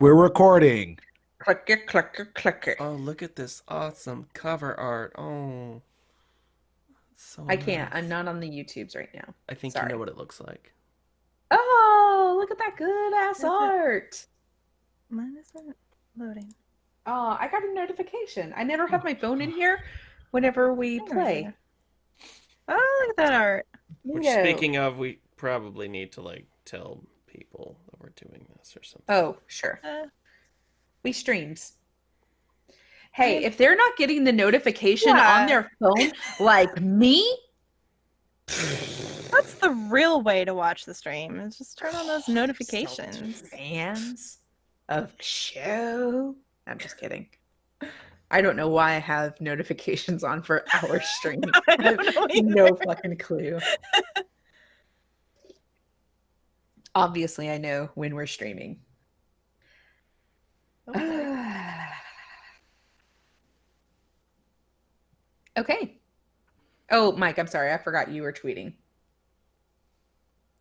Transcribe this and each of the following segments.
We're recording. Click it, click it, click it. Oh, look at this awesome cover art. Oh, so I can't. I'm nice. not on the YouTubes right now. I think you Sorry. know what it looks like. Oh, look at that good ass Is it? art. Mine isn't loading. Oh, I got a notification. I never have my phone in here whenever we Where is play. it? Oh, look at that art. Which, Neato. speaking of, we probably need to tell people that we're doing this or something. Oh, sure. We streams. Hey, Yeah. if they're not getting the notification Yeah. on their phone like me, That's the real way to watch the stream. Is just turn on those notifications. fans of the show. I'm just kidding. I don't know why I have notifications on for our stream. I don't know No either. fucking clue. Obviously, I know when we're streaming. Okay. Oh, Mike, I'm sorry. I forgot you were tweeting.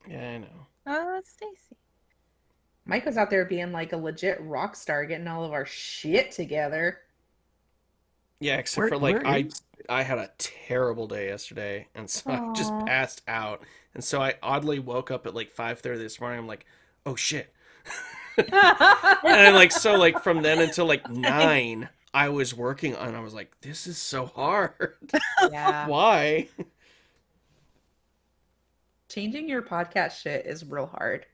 Yeah, I know. Oh, that's Stacy. Mike was out there being like a legit rock star, getting all of our shit together. Yeah, except Where- for where is- I had a terrible day yesterday, and so I just Aw. passed out, and so I oddly woke up at 5:30 this morning. I'm like, oh shit, and then from then until 9, I was working on. I was like, this is so hard. Yeah. Why? Changing your podcast shit is real hard.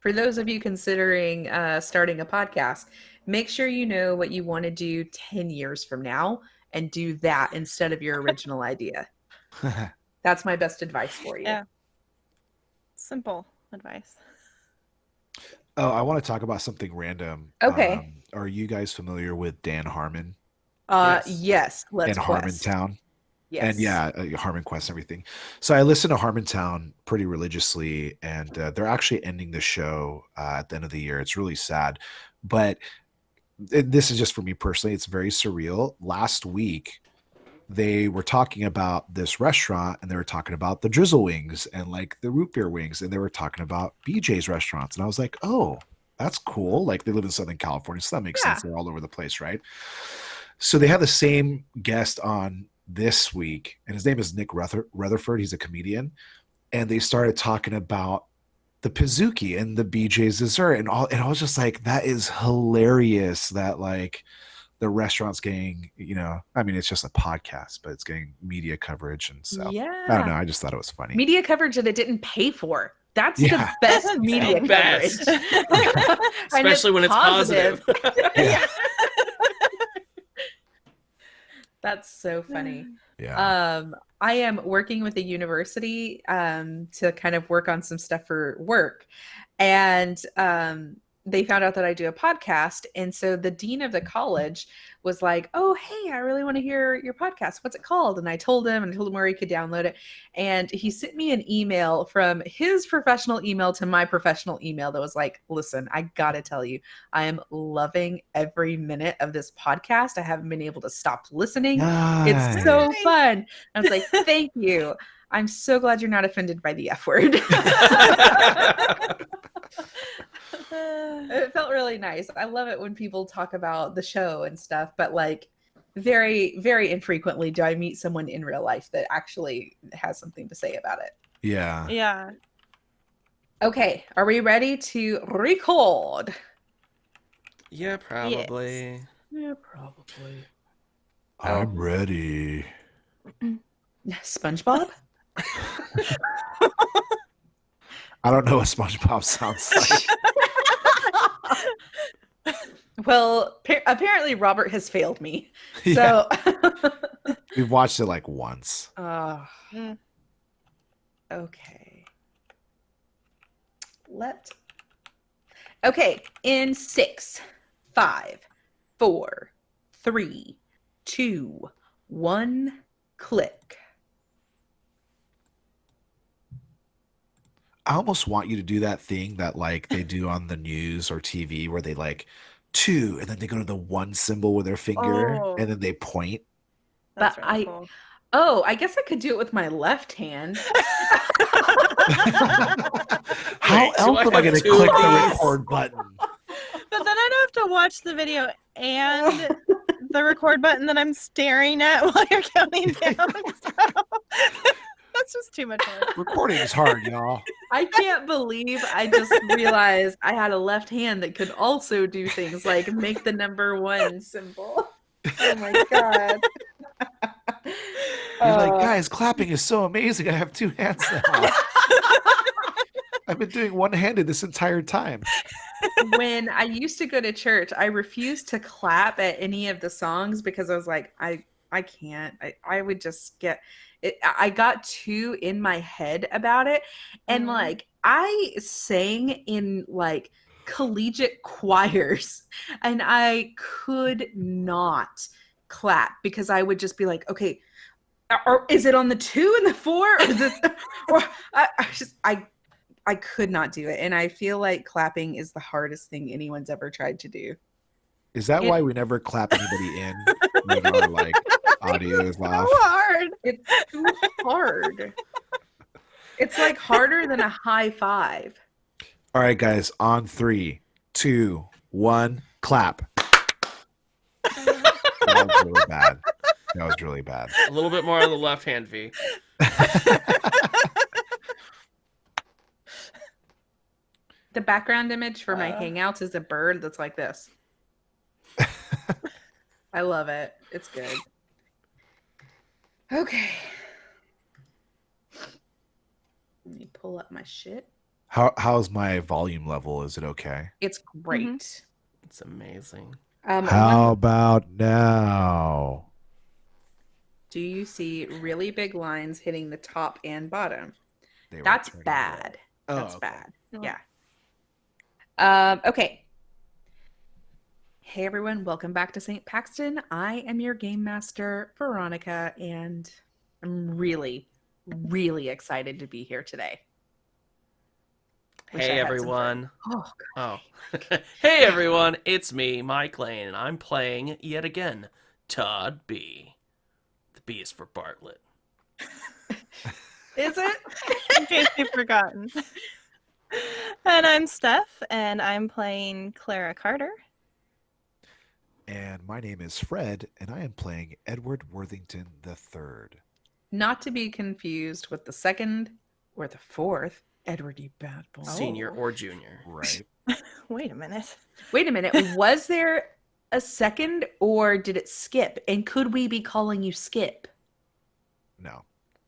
For those of you considering starting a podcast, make sure you know what you want to do 10 years from now and do that instead of your original idea. That's my best advice for you. Yeah. Simple advice. Oh, I want to talk about something random. Okay. Are you guys familiar with Dan Harmon Yes. Yes, let's and quest. Harmontown? Yes. And yeah, Harmon Quest and everything. So I listen to Harmontown pretty religiously, and they're actually ending the show at the end of the year. It's really sad, but this is just for me personally. It's very surreal. Last week, they were talking about this restaurant, and they were talking about the drizzle wings and the root beer wings, and they were talking about BJ's restaurants, and I was like, oh, that's cool. They live in Southern California, so that makes sense. They're all over the place, right? So they have the same guest on this week, and his name is Nick Rutherford. He's a comedian, and they started talking about the Pizookie and the BJ's dessert and all, and I was just like, that is hilarious that the restaurant's getting, I mean, it's just a podcast, but it's getting media coverage, and so Yeah. I don't know, I just thought it was funny. Media coverage that it didn't pay for. That's Yeah. the best media The best. coverage. And Especially when it's positive. Yeah. That's so funny. Yeah. I am working with a university to kind of work on some stuff for work. And they found out that I do a podcast. And so the dean of the college was like, oh, hey, I really want to hear your podcast. What's it called? And I told him where he could download it. And he sent me an email from his professional email to my professional email that was like, listen, I got to tell you, I am loving every minute of this podcast. I haven't been able to stop listening. It's so Nice. fun. I was like, thank you. I'm so glad you're not offended by the F word. It felt really nice. I love it when people talk about the show and stuff, but very, very infrequently do I meet someone in real life that actually has something to say about it. Yeah. Yeah. Okay, are we ready to record? Yeah, probably. Yeah, probably. I'm ready. SpongeBob? I don't know what SpongeBob sounds like. Well, apparently Robert has failed me. Yeah. So, We've watched it once. Mm. Okay. Okay, in 6, 5, 4, 3, 2, 1, click. I almost want you to do that thing that they do on the news or TV where they two, and then they go to the one symbol with their finger, Oh. and then they point. That's But really cool. Oh, I guess I could do it with my left hand. How Wait, so else I am I have going to two click of the these? record button? But then I'd have to watch the video and the record button that I'm staring at while you're counting down. So that's just too much work. Recording is hard, y'all. I can't believe I just realized I had a left hand that could also do things like make the number 1 symbol. Oh my god. You're like, guys, clapping is so amazing. I have 2 hands now. I've been doing one-handed this entire time. When I used to go to church, I refused to clap at any of the songs because I was like, I can't. I would just get it. I got too in my head about it. And like I sang in like collegiate choirs and I could not clap because I would just be like, okay, or is it on the 2 and the 4? Or is it, or I could not do it. And I feel like clapping is the hardest thing anyone's ever tried to do. Is that why we never clap anybody in when our like audio is off? So hard. It's too hard. It's like harder than a high five. All right, guys, on 3, 2, 1, clap. That was really bad. That was really bad. A little bit more on the left hand, V. The background image for my Hangouts is a bird that's like this. I love it. It's good. Okay. Let me pull up my shit. How's my volume level? Is it okay? It's great. It's amazing. How about now? Do you see really big lines hitting the top and bottom? They were That's turning bad. red. That's Oh, okay. bad. Oh. Yeah. Okay. Hey everyone, welcome back to St. Paxton. I am your game master, Veronica, and I'm really, really excited to be here today. Wish I Hey had some everyone. fun. Oh, Hey everyone, it's me, Mike Lane, and I'm playing yet again Todd B. The B is for Bartlett. is it? In case you've forgotten. And I'm Steph, and I'm playing Clara Carter. And my name is Fred, and I am playing Edward Worthington III. Not to be confused with the second or the fourth Edward, you bad boy. Senior or junior. Right. Wait a minute. Wait a minute. Was there a second or did it skip? And could we be calling you Skip? No.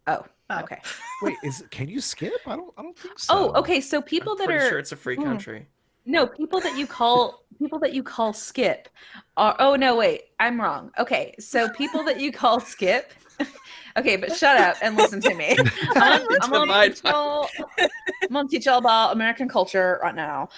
Oh, Oh. okay. Wait, can you skip? I don't think so. Oh, okay. So people I'm that pretty are sure it's a free country. no people that you call Skip are. Oh no, wait, I'm wrong. Okay, so people that you call Skip. Okay, but shut up and listen to me. I'm gonna teach y'all about American culture right now.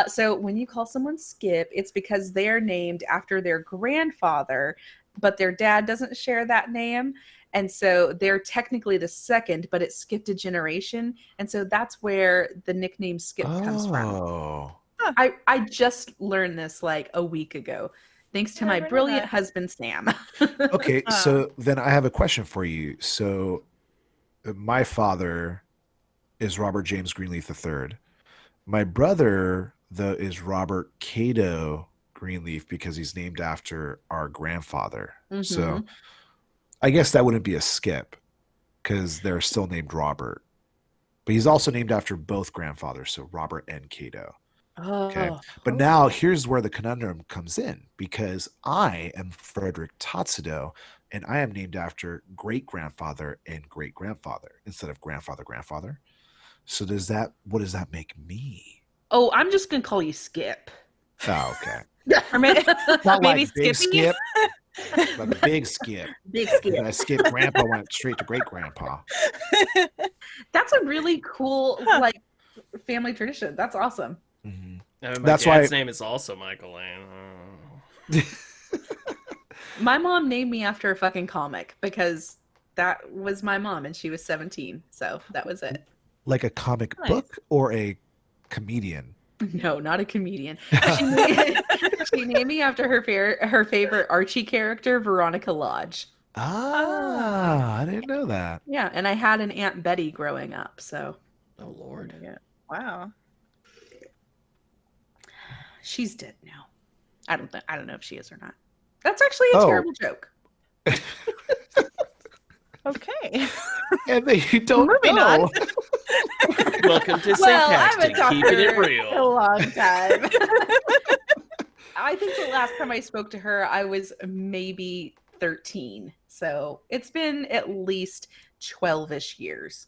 So when you call someone Skip, it's because they're named after their grandfather, but their dad doesn't share that name. And so they're technically the second, but it skipped a generation. And so that's where the nickname Skip comes from. Oh. I just learned this like a week ago, thanks to I my never knew brilliant that. husband, Sam. Okay, so then I have a question for you. So my father is Robert James Greenleaf III. My brother, though, is Robert Cato Greenleaf because he's named after our grandfather. So Mhm. I guess that wouldn't be a skip because they're still named Robert. But he's also named after both grandfathers, so Robert and Cato. Okay. Oh, But now here's where the conundrum comes in because I am Frederick Totsudo and I am named after great grandfather and great grandfather instead of grandfather. So what does that make me? oh, I'm just gonna call you Skip. Oh, okay. Or maybe, Not maybe like big Skippy? skip, but a big skip. Big And Skip. I skipped grandpa, went straight to great grandpa. That's a really cool like family tradition. That's awesome. Mhm. My That's dad's why- name is also Michael Lane. My mom named me after a fucking comic because that was my mom and she was 17. So that was it. Like a comic Nice. book or a comedian? No, not a comedian. She named me after her favorite Archie character, Veronica Lodge. I didn't know that. Yeah, and I had an Aunt Betty growing up, so Oh Lord. Yeah. Wow. She's dead now. I don't know if she is or not. That's actually a Oh. terrible joke. Okay. And then you don't Moving know. on. Welcome to St. Well, I Paxton, haven't talked keeping to it her real. in a long time. I think the last time I spoke to her, I was maybe 13. So it's been at least 12-ish years.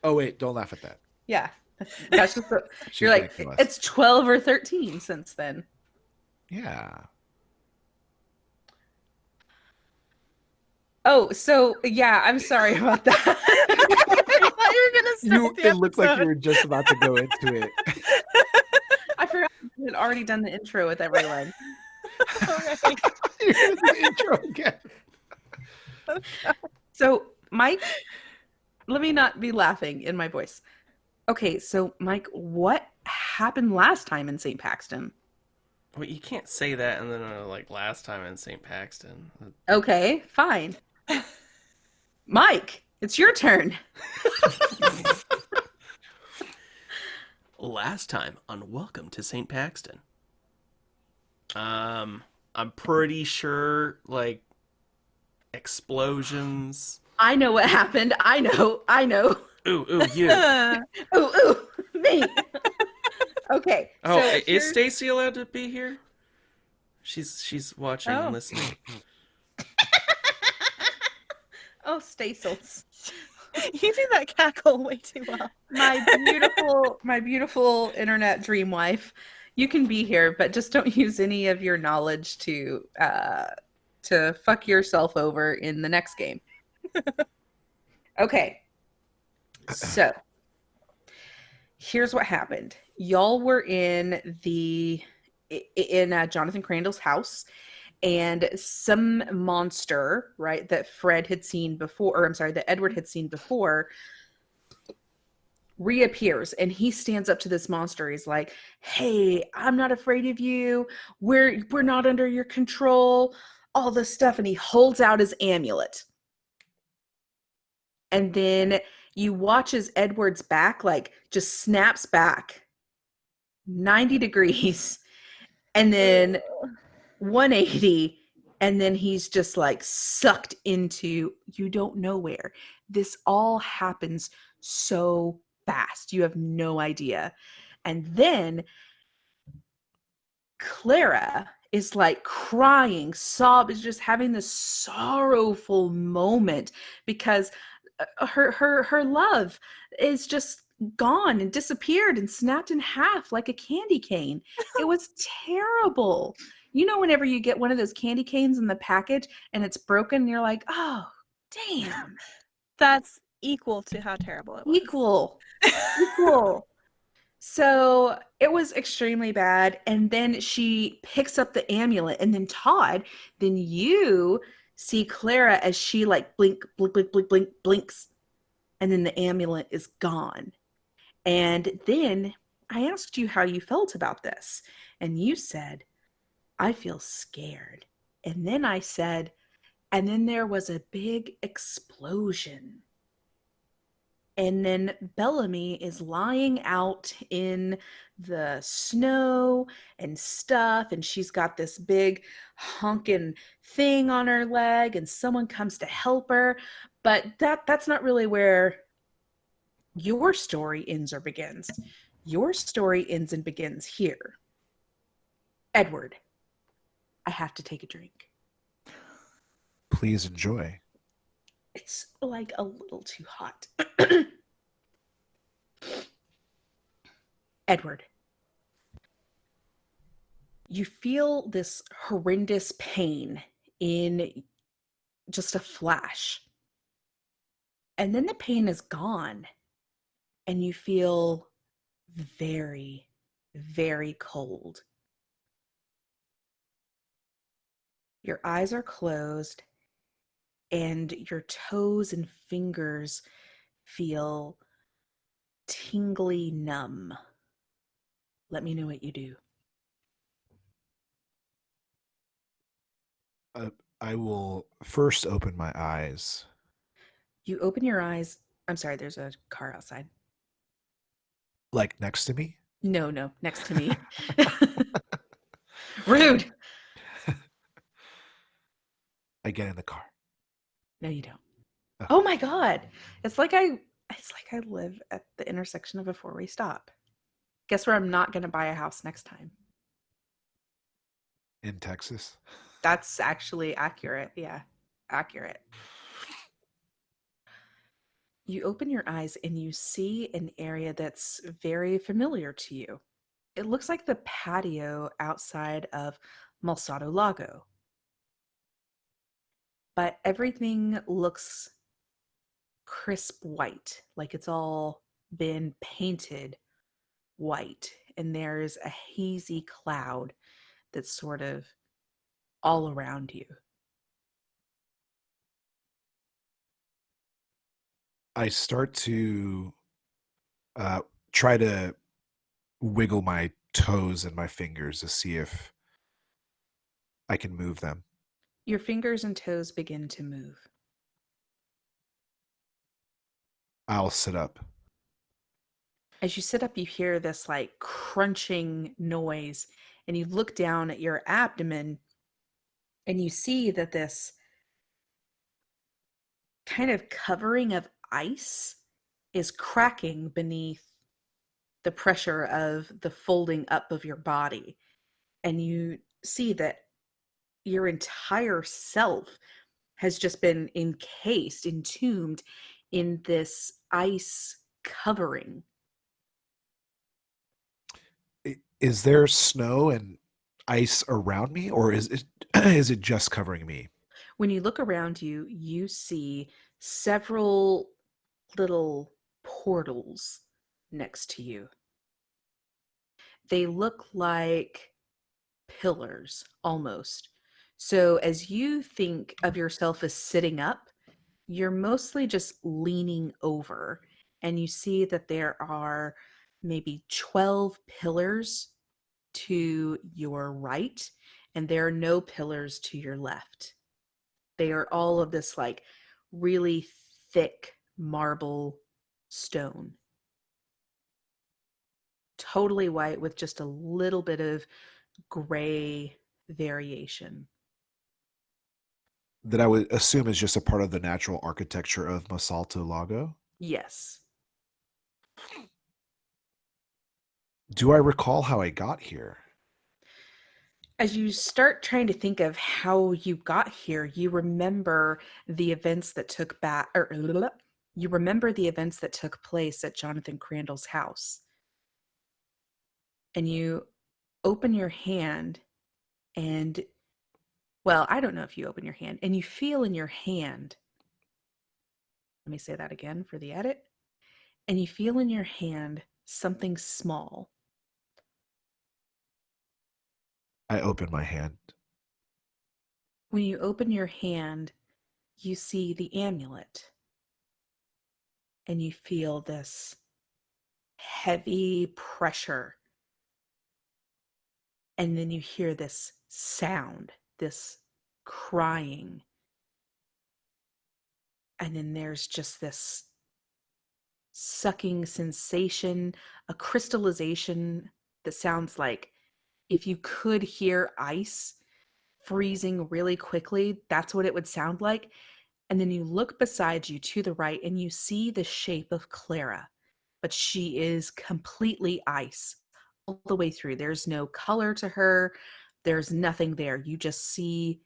Oh wait, don't laugh at that. Yeah. That's just She's you're gonna like, kill us. it's 12 or 13 since then. Yeah. Oh, so yeah, I'm sorry about that. I thought you were gonna start the It looked like you episode. were just about to go into it. I forgot we had already done the intro with everyone. Alright. You're in the intro again. So, Mike, let me not be laughing in my voice. Okay, so Mike, what happened last time in St. Paxton? Well, you can't say that and then like last time in St. Paxton. Okay, fine. Mike, it's your turn. Last time on Welcome to St. Paxton. I'm pretty sure like explosions. I know what happened. I know. Ooh, you. Ooh, me. Okay. Oh, so is here's- Stacy allowed to be here? She's watching Oh. and listening. Oh, Stacels. You do that cackle way too well. My beautiful internet dream wife. You can be here, but just don't use any of your knowledge to fuck yourself over in the next game. Okay. So, here's what happened. Y'all were in Jonathan Crandall's house, and some monster, right, that Fred had seen before, or I'm sorry, that Edward had seen before, reappears, and he stands up to this monster. He's like, "Hey, I'm not afraid of you. We're not under your control." All this stuff, and he holds out his amulet. And then you watch as Edward's back like just snaps back 90 degrees, and then 180, and then he's just like sucked into you don't know where. This all happens so fast. You have no idea. And then Clara is like crying, is just having this sorrowful moment because her love is just gone and disappeared and snapped in half like a candy cane. It was terrible. You know, whenever you get one of those candy canes in the package and it's broken, and you're like, oh, damn. That's equal to how terrible it was. Equal. So it was extremely bad. And then she picks up the amulet, and then Todd, then you see Clara as she like blink, blink, blink, blink, blink, blinks, and then the amulet is gone. And then I asked you how you felt about this, and you said, I feel scared. And then I said, and then there was a big explosion. And then Bellamy is lying out in the snow and stuff, and she's got this big honking thing on her leg, and someone comes to help her. But that's not really where your story ends or begins. Your story ends and begins here. Edward, I have to take a drink. Please enjoy. It's like a little too hot. Edward, you feel this horrendous pain in just a flash. And then the pain is gone. And you feel very, very cold. Your eyes are closed, and your toes and fingers feel tingly numb. Let me know what you do. I will first open my eyes. You open your eyes. I'm sorry, there's a car outside. Like next to me? No, no, next to me. Rude. I get in the car. No, you don't. Okay. Oh my god. It's like I live at the intersection of a four-way stop. Guess where I'm not going to buy a house next time? In Texas. That's actually accurate. Yeah. Accurate. You open your eyes and you see an area that's very familiar to you. It looks like the patio outside of Malsado Lago, but everything looks crisp white, like it's all been painted white, and there's a hazy cloud that's sort of all around you. I start to uh, try to wiggle my toes and my fingers to see if I can move them. Your fingers and toes begin to move. I'll sit up. As you sit up, you hear this like crunching noise, and you look down at your abdomen and you see that this kind of covering of ice is cracking beneath the pressure of the folding up of your body. And you see that your entire self has just been encased, entombed in this ice covering. Is there snow and ice around me, or is it is it just covering me? When you look around you, you see several little portals next to you. They look like pillars almost. So as you think of yourself as sitting up, you're mostly just leaning over, and you see that there are maybe 12 pillars to your right, and there are no pillars to your left. They are all of this like really thick marble stone. Totally white with just a little bit of gray variation. That I would assume is just a part of the natural architecture of Masalto Lago. Yes. Do I recall how I got here? As you start trying to think of how you got here, you remember the events that took back or you remember the events that took place at Jonathan Crandall's house. And you open your hand and well, I don't know if you open your hand and you feel in your hand. Let me say that again for the edit. And you feel in your hand something small. I open my hand. When you open your hand, you see the amulet. And you feel this heavy pressure. And then you hear this sound, this crying. And then there's just this sucking sensation, a crystallization that sounds like if you could hear ice freezing really quickly, that's what it would sound like. And then you look beside you to the right and you see the shape of Clara, but she is completely ice all the way through. There's no color to her, there's nothing there. You just see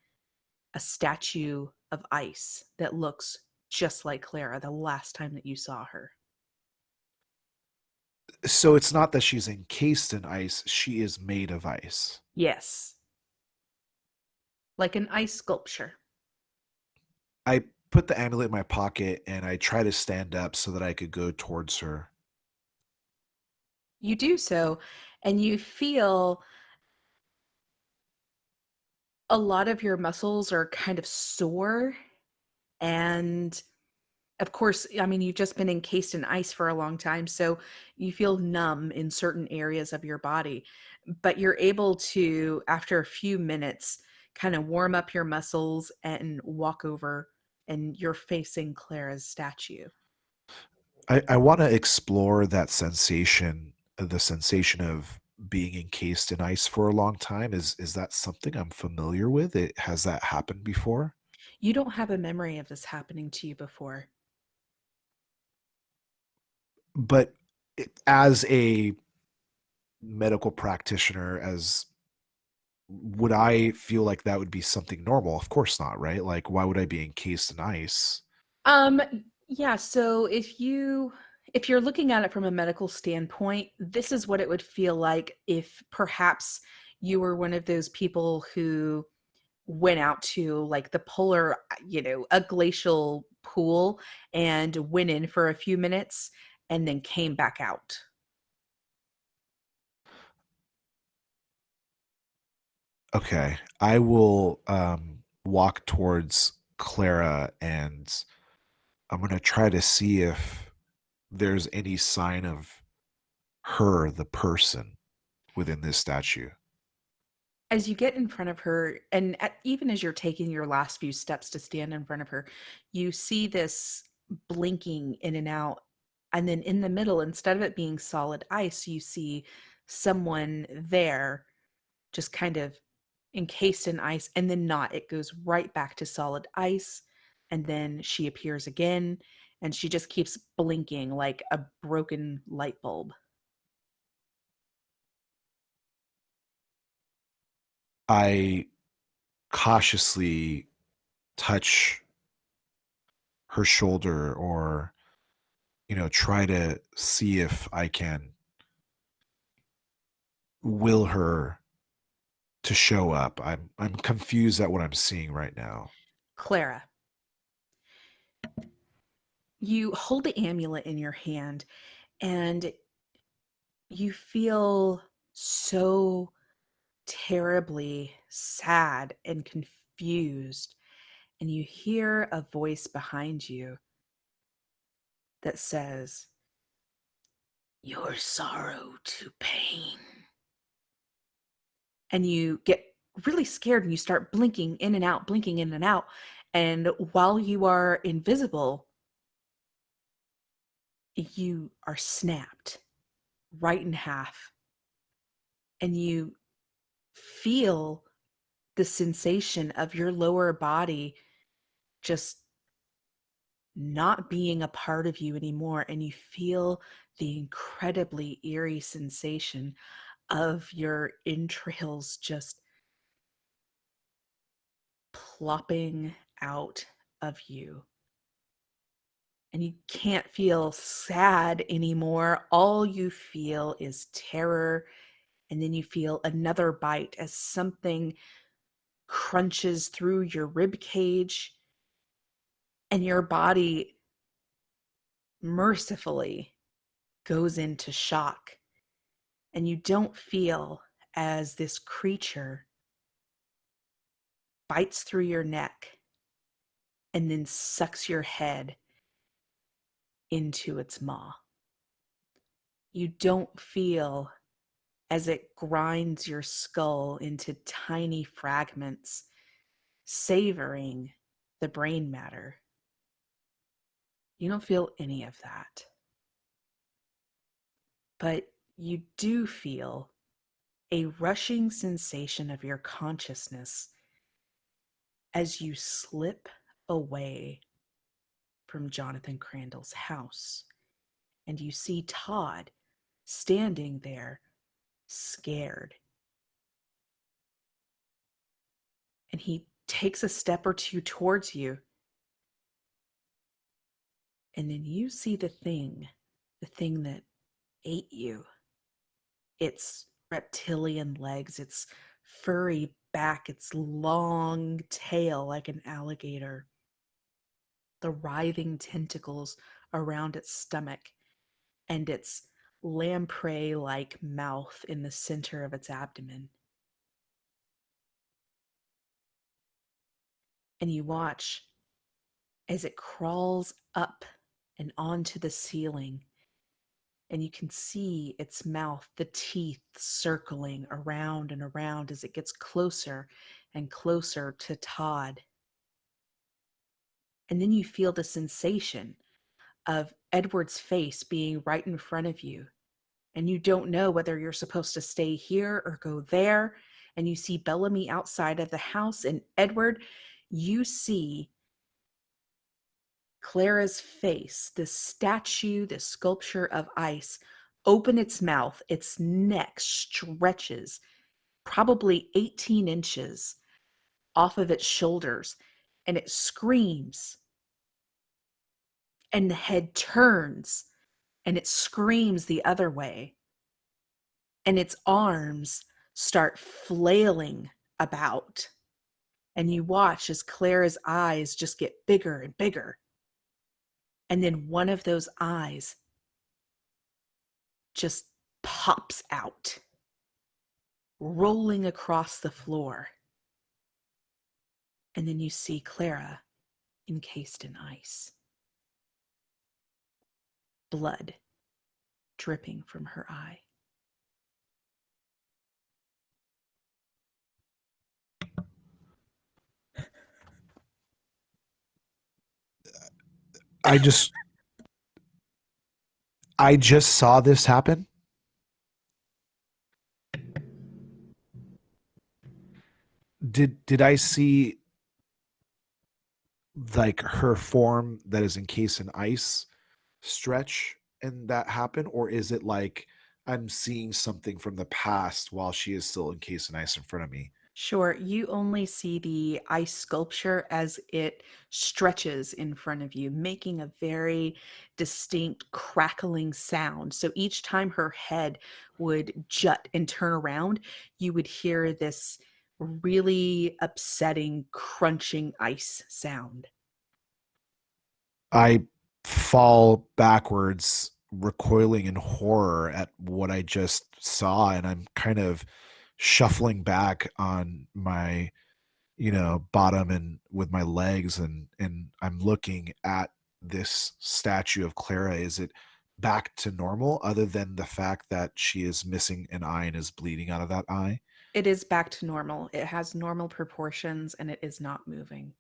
a statue of ice that looks just like Clara the last time that you saw her. So it's not that she's encased in ice, she is made of ice. Yes, like an ice sculpture. I put the amulet in my pocket and I try to stand up so that I could go towards her. You do so, and you feel a lot of your muscles are kind of sore. And of course, I mean, you've just been encased in ice for a long time, so you feel numb in certain areas of your body. But you're able to, after a few minutes, kind of warm up your muscles and walk over, and you're facing Clara's statue. I want to explore that sensation the sensation of being encased in ice for a long time. Is that something I'm familiar with? It has that happened before? You don't have a memory of this happening to you before. But as a medical practitioner, as would I feel like that would be something normal? Of course not, right? Like, why would I be encased in ice? Um, yeah, so if you're looking at it from a medical standpoint, this is what it would feel like if perhaps you were one of those people who went out to like the polar, a glacial pool and went in for a few minutes and then came back out. Okay, I will walk towards Clara, and I'm gonna try to see if there's any sign of her, the person, within this statue. As you get in front of her, and even as you're taking your last few steps to stand in front of her, you see this blinking in and out. And then in the middle, instead of it being solid ice, you see someone there just kind of encased in ice, and then not. It goes right back to solid ice. And then she appears again, and she just keeps blinking like a broken light bulb. I cautiously touch her shoulder, or try to see if I can will her to show up. I'm confused at what I'm seeing right now. Clara, you hold the amulet in your hand, and you feel so terribly sad and confused. And you hear a voice behind you that says, "Your sorrow to pain." And you get really scared and you start blinking in and out, blinking in and out. And while you are invisible, you are snapped right in half. And you feel the sensation of your lower body just not being a part of you anymore. And you feel the incredibly eerie sensation of your entrails just plopping out of you. And you can't feel sad anymore. All you feel is terror. And then you feel another bite as something crunches through your rib cage, and your body mercifully goes into shock. And you don't feel as this creature bites through your neck and then sucks your head into its maw. You don't feel as it grinds your skull into tiny fragments, savoring the brain matter. You don't feel any of that. But you do feel a rushing sensation of your consciousness as you slip away from Jonathan Crandall's house. And you see Todd standing there, scared. And he takes a step or two towards you. And then you see the thing that ate you. Its reptilian legs, its furry back, its long tail like an alligator, the writhing tentacles around its stomach, and its lamprey like mouth in the center of its abdomen. And you watch as it crawls up and onto the ceiling, and you can see its mouth, the teeth circling around and around as it gets closer and closer to Todd. And then you feel the sensation of Edward's face being right in front of you, and you don't know whether you're supposed to stay here or go there. And you see Bellamy outside of the house. And Edward, you see Clara's face, this statue, this sculpture of ice, open its mouth. Its neck stretches probably 18 inches off of its shoulders, and it screams. And the head turns and it screams the other way. And its arms start flailing about. And you watch as Clara's eyes just get bigger and bigger. And then one of those eyes just pops out, rolling across the floor. And then you see Clara encased in ice. Blood dripping from her eye. I just saw this happen. Did I see like her form that is encased in ice stretch and that happen, or is it like I'm seeing something from the past while she is still encased in ice in front of me? Sure, you only see the ice sculpture as it stretches in front of you, making a very distinct crackling sound. So each time her head would jut and turn around, you would hear this really upsetting, crunching ice sound. I fall backwards, recoiling in horror at what I just saw, and I'm kind of shuffling back on my, bottom and with my legs, and I'm looking at this statue of Clara. Is it back to normal other than the fact that she is missing an eye and is bleeding out of that eye? It is back to normal. It has normal proportions and it is not moving.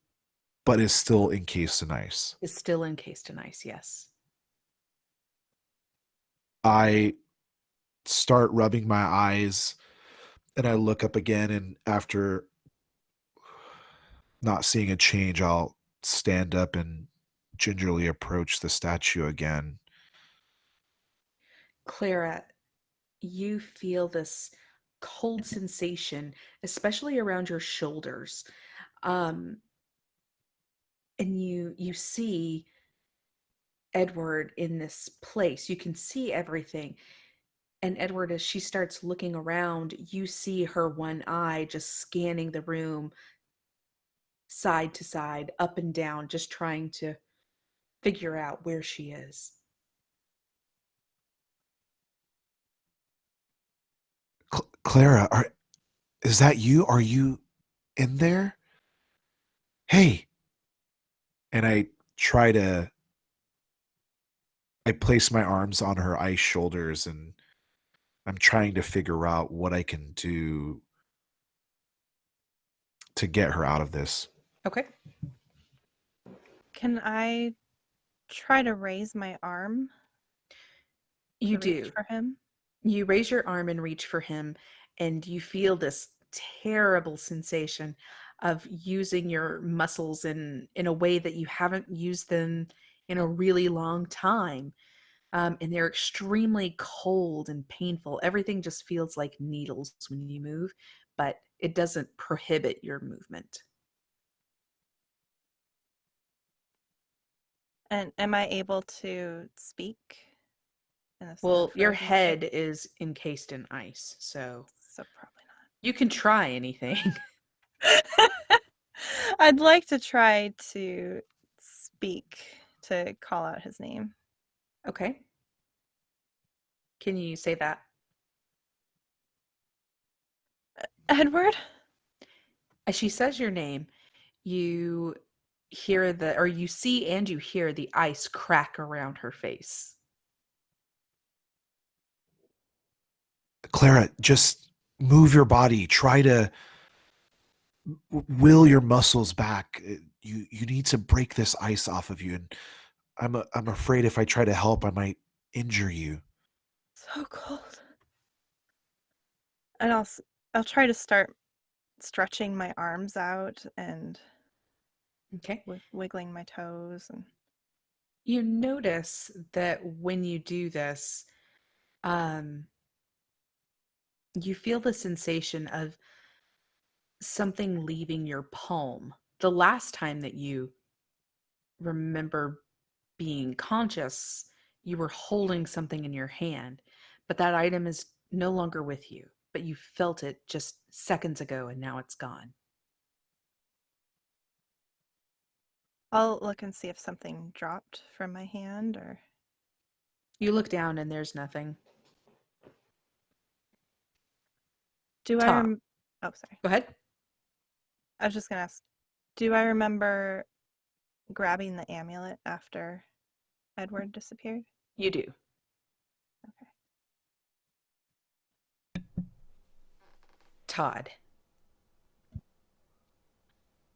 But is still encased in ice. It's still encased in ice, yes. I start rubbing my eyes and I look up again, and after not seeing a change, I'll stand up and gingerly approach the statue again. Clara, you feel this cold sensation, especially around your shoulders. Um, and you see Edward in this place. You can see everything. And Edward, as she starts looking around, you see her one eye just scanning the room side to side, up and down, just trying to figure out where she is. Clara, is that you? Are you in there? Hey. And I place my arms on her ice shoulders, and I'm trying to figure out what I can do to get her out of this. Okay. Can I try to raise my arm You to reach do. for him? You raise your arm and reach for him, and you feel this terrible sensation of using your muscles in a way that you haven't used them in a really long time. And they're extremely cold and painful. Everything just feels like needles when you move, but it doesn't prohibit your movement. And am I able to speak? in this Well, your frozen head state? is encased in ice, so So probably you can try anything. not. I'd like to try to speak to call out his name. Okay. Can you say that? Edward? As she says your name, you hear or you see and you hear the ice crack around her face. Clara, just move your body. Try to will your muscles back. You need to break this ice off of you, and I'm afraid if I try to help, I might injure you. So cold. And I'll try to start stretching my arms out and Okay. wiggling my toes. And You notice that when you do this, you feel the sensation of something leaving your palm. The last time that you remember being conscious, you were holding something in your hand, but that item is no longer with you, but you felt it just seconds ago and now it's gone. I'll look and see if something dropped from my hand or. You look down and there's nothing. Do I Top. Oh, sorry. Go ahead. I was just gonna ask, do I remember grabbing the amulet after Edward disappeared? You do. Okay. Todd.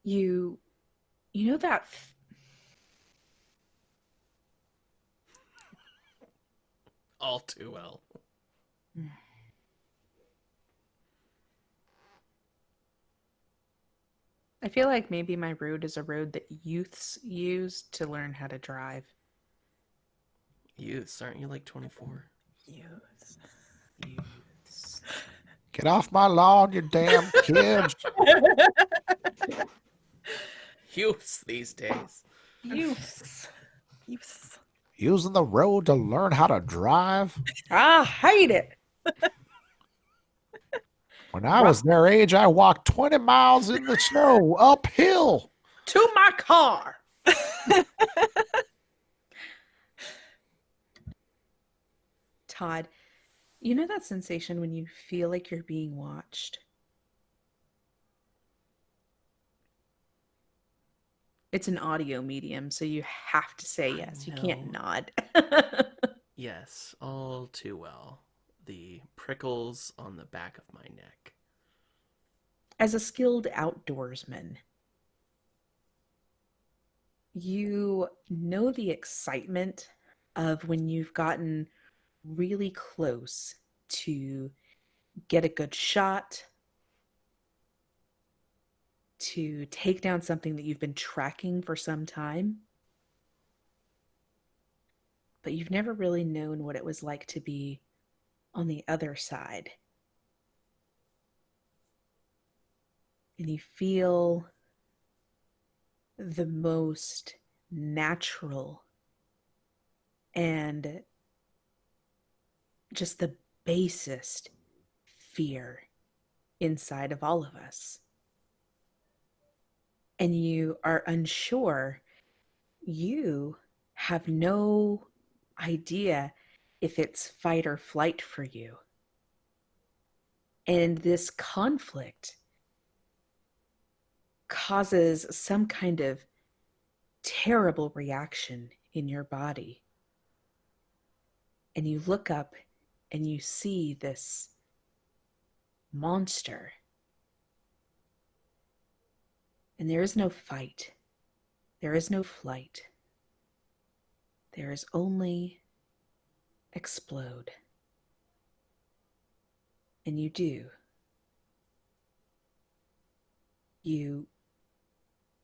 You know that All too well. I feel like maybe my road is a road that youths use to learn how to drive. Youths, aren't you like 24? Yes. Youths. Get off my lawn, you damn kids. Youths these days. Youths. Yes. Using the road to learn how to drive. I hate it. When I was their age, I walked 20 miles in the snow uphill. To my car. Todd, you know that sensation when you feel like you're being watched? It's an audio medium, so you have to say yes. You can't know. nod. Yes, all too well. The prickles on the back of my neck. As a skilled outdoorsman, you know the excitement of when you've gotten really close to get a good shot, to take down something that you've been tracking for some time, but you've never really known what it was like to be on the other side. And you feel the most natural and just the basest fear inside of all of us. And you are unsure. You have no idea if it's fight or flight for you. And this conflict causes some kind of terrible reaction in your body. And you look up and you see this monster. And there is no fight. There is no flight. There is only explode. And you do. You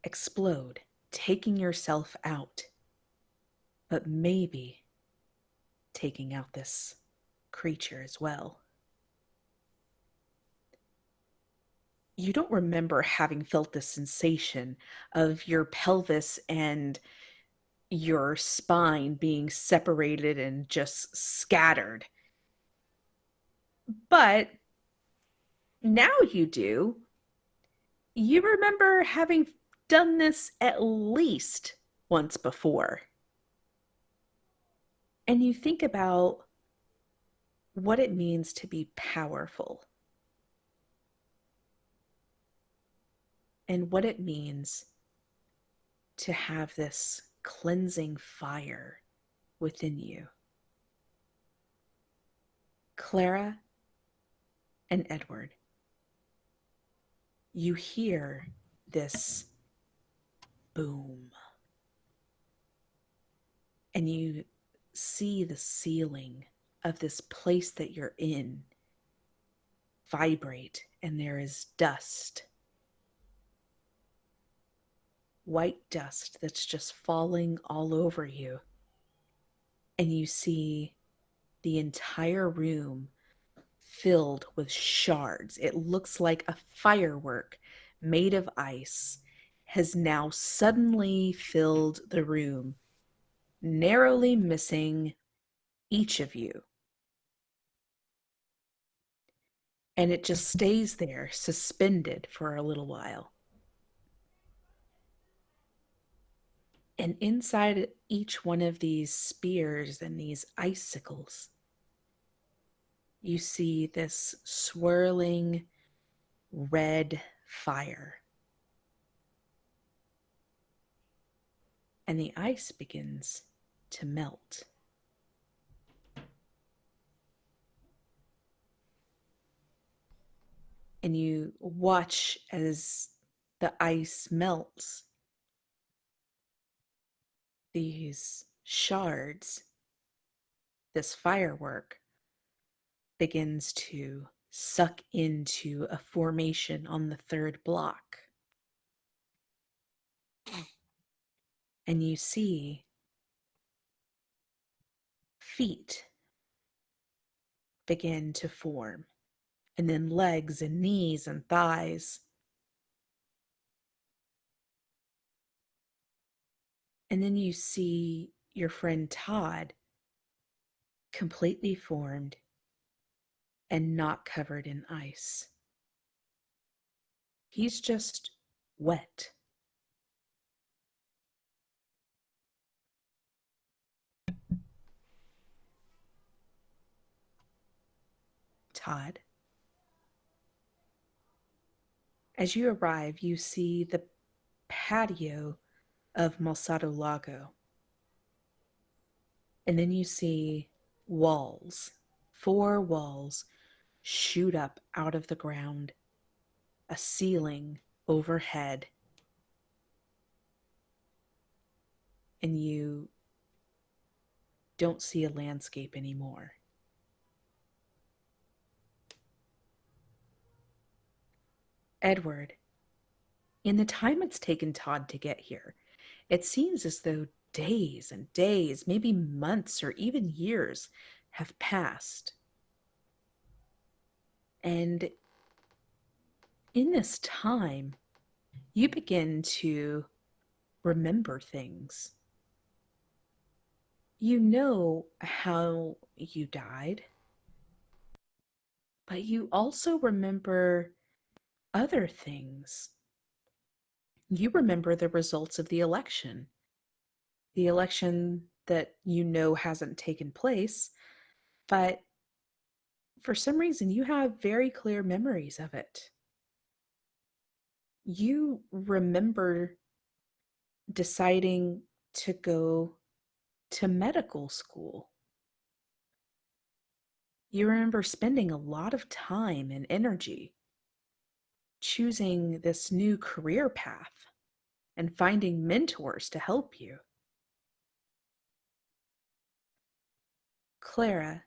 explode, taking yourself out, but maybe taking out this creature as well. You don't remember having felt the sensation of your pelvis and your spine being separated and just scattered. But now you do. You remember having done this at least once before. And you think about what it means to be powerful and what it means to have this cleansing fire within you. Clara and Edward, you hear this boom, and you see the ceiling of this place that you're in vibrate, and there is dust, white dust that's just falling all over you. And you see the entire room filled with shards. It looks like a firework made of ice has now suddenly filled the room, narrowly missing each of you. And it just stays there, suspended for a little while. And inside each one of these spears and these icicles, you see this swirling red fire. And the ice begins to melt. And you watch as the ice melts. These shards, this firework, begins to suck into a formation on the third block. And you see feet begin to form, and then legs and knees and thighs. And then you see your friend Todd completely formed and not covered in ice. He's just wet. Todd, as you arrive, you see the patio of Malsado Lago. And then you see walls, 4 walls shoot up out of the ground, a ceiling overhead. And you don't see a landscape anymore. Edward, in the time it's taken Todd to get here, it seems as though days and days, maybe months or even years have passed. And in this time, you begin to remember things. You know how you died, but you also remember other things. You remember the results of the election that you know hasn't taken place, but for some reason you have very clear memories of it. You remember deciding to go to medical school. You remember spending a lot of time and energy choosing this new career path and finding mentors to help you. Clara,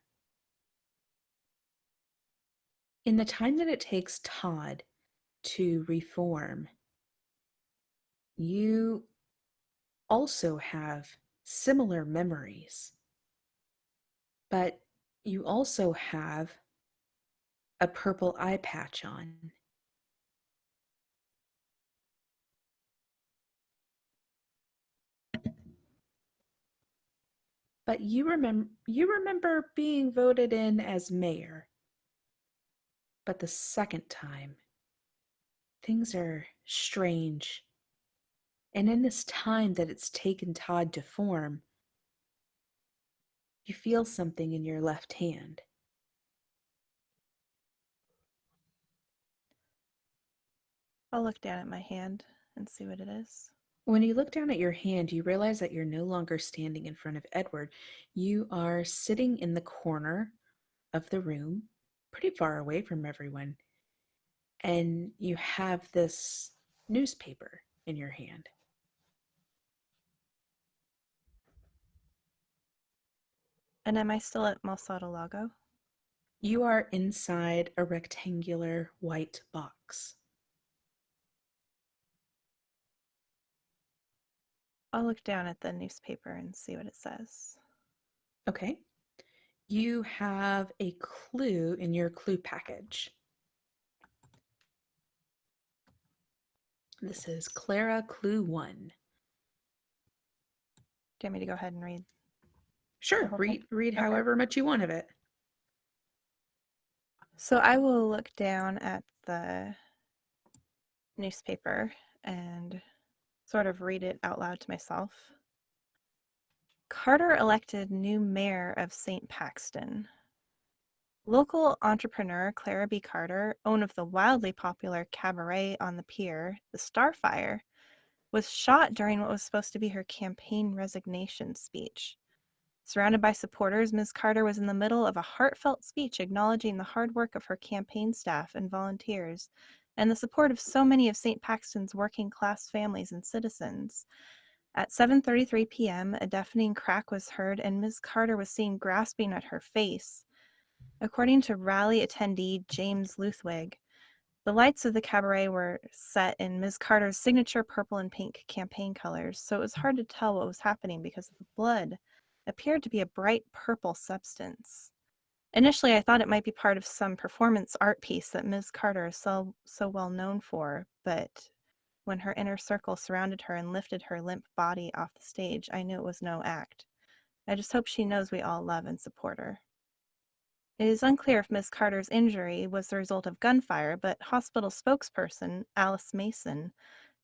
in the time that it takes Todd to reform, you also have similar memories, but you also have a purple eye patch on. But you remember being voted in as mayor. But the second time, things are strange. And in this time that it's taken Todd to form, you feel something in your left hand. I'll look down at my hand and see what it is. When you look down at your hand, you realize that you're no longer standing in front of Edward. You are sitting in the corner of the room, pretty far away from everyone, and you have this newspaper in your hand. And am I still at Malsado Lago? You are inside a rectangular white box. I'll look down at the newspaper and see what it says. Okay. You have a clue in your clue package. This is Clara Clue 1. Do you want me to go ahead and read? Sure, The whole thing? read Okay. however much you want of it. So I will look down at the newspaper and sort of read it out loud to myself. Carter elected new mayor of St. Paxton. Local entrepreneur Clara B. Carter, owner of the wildly popular cabaret on the pier, the Starfire, was shot during what was supposed to be her campaign resignation speech. Surrounded by supporters, Ms. Carter was in the middle of a heartfelt speech acknowledging the hard work of her campaign staff and volunteers and the support of so many of St. Paxton's working class families and citizens. At 7:33 p.m., a deafening crack was heard and Ms. Carter was seen grasping at her face. According to rally attendee James Luthwig, the lights of the cabaret were set in Ms. Carter's signature purple and pink campaign colors, so it was hard to tell what was happening because the blood appeared to be a bright purple substance. Initially, I thought it might be part of some performance art piece that Ms. Carter is so well known for, but when her inner circle surrounded her and lifted her limp body off the stage, I knew it was no act. I just hope she knows we all love and support her. It is unclear if Ms. Carter's injury was the result of gunfire, but hospital spokesperson Alice Mason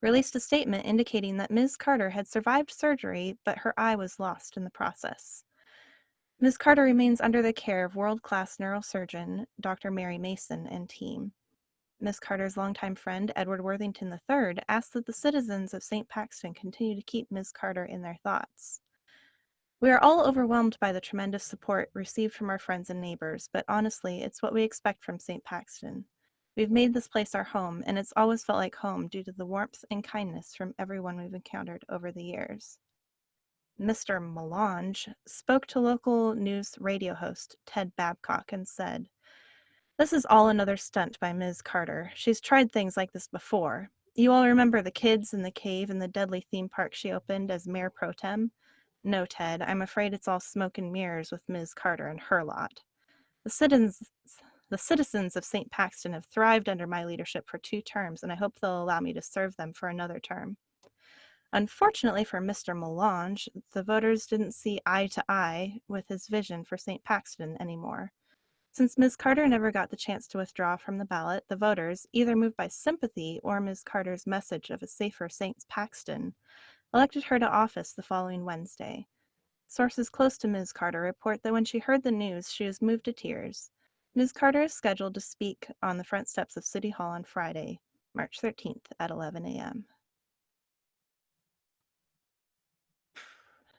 released a statement indicating that Ms. Carter had survived surgery, but her eye was lost in the process. Ms. Carter remains under the care of world-class neurosurgeon Dr. Mary Mason and team. Ms. Carter's longtime friend, Edward Worthington III, asked that the citizens of St. Paxton continue to keep Ms. Carter in their thoughts. We are all overwhelmed by the tremendous support received from our friends and neighbors, but honestly, it's what we expect from St. Paxton. We've made this place our home, and it's always felt like home due to the warmth and kindness from everyone we've encountered over the years. Mr. Melange spoke to local news radio host Ted Babcock and said, "This is all another stunt by Ms. Carter. She's tried things like this before. You all remember the kids in the cave and the deadly theme park she opened as mayor pro tem? No, Ted, I'm afraid it's all smoke and mirrors with Ms. Carter and her lot. The citizens of St. Paxton have thrived under my leadership for 2 terms, and I hope they'll allow me to serve them for another term." Unfortunately for Mr. Melange, the voters didn't see eye to eye with his vision for St. Paxton anymore. Since Ms. Carter never got the chance to withdraw from the ballot, the voters, either moved by sympathy or Ms. Carter's message of a safer St. Paxton, elected her to office the following Wednesday. Sources close to Ms. Carter report that when she heard the news, she was moved to tears. Ms. Carter is scheduled to speak on the front steps of City Hall on Friday, March 13th at 11 a.m.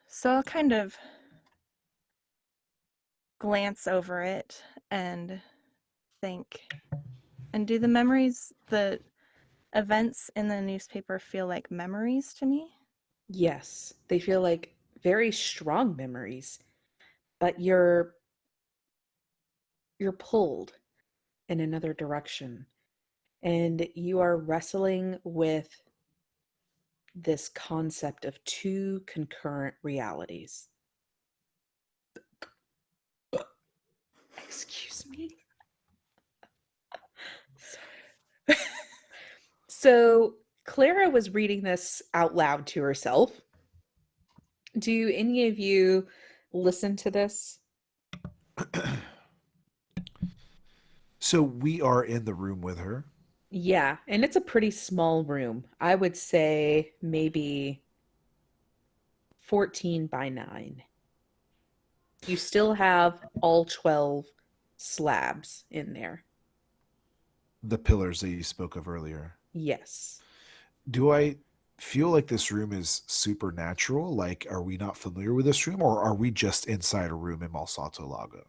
So I'll kind of glance over it and think, and do the events in the newspaper feel like memories to me? Yes, they feel like very strong memories, but you're pulled in another direction, and you are wrestling with this concept of 2 concurrent realities. Excuse me. So Clara was reading this out loud to herself. Do any of you listen to this? So we are in the room with her. Yeah, and it's a pretty small room. I would say maybe 14 by 9. You still have all 12 slabs in there. The pillars that you spoke of earlier. Yes. Do I feel like this room is supernatural? Like, are we not familiar with this room, or are we just inside a room in Malsato Lago?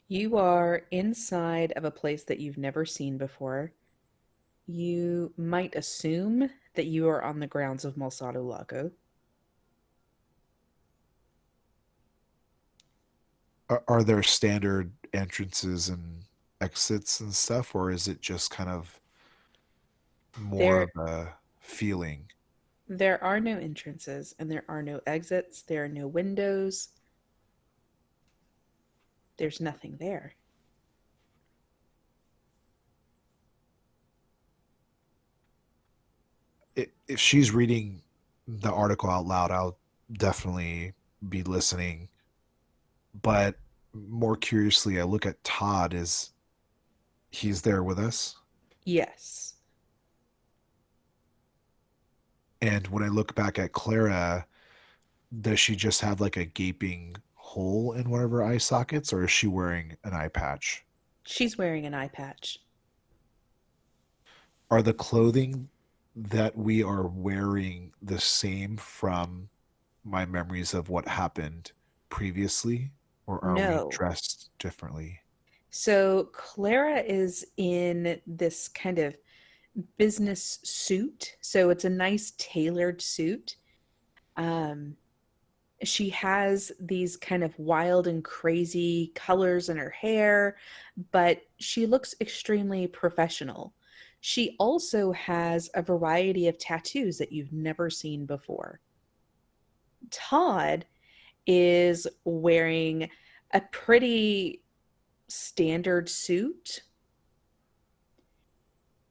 You are inside of a place that you've never seen before. You might assume that you are on the grounds of Malsado Lago. Are there standard entrances and exits and stuff, or is it just kind of more There of a feeling? there are no entrances and there are no exits. There are no windows. There's nothing there. If she's reading the article out loud, I'll definitely be listening. But more curiously, I look at Todd. Is he's there with us? Yes. And when I look back at Clara, does she just have like a gaping hole in one of her eye sockets, or is she wearing an eye patch? She's wearing an eye patch. Are the clothing that we are wearing the same from my memories of what happened previously, or are we No. dressed differently? So Clara is in this kind of business suit. So it's a nice tailored suit. Um, she has these kind of wild and crazy colors in her hair, but she looks extremely professional. She also has a variety of tattoos that you've never seen before. Todd is wearing a pretty standard suit,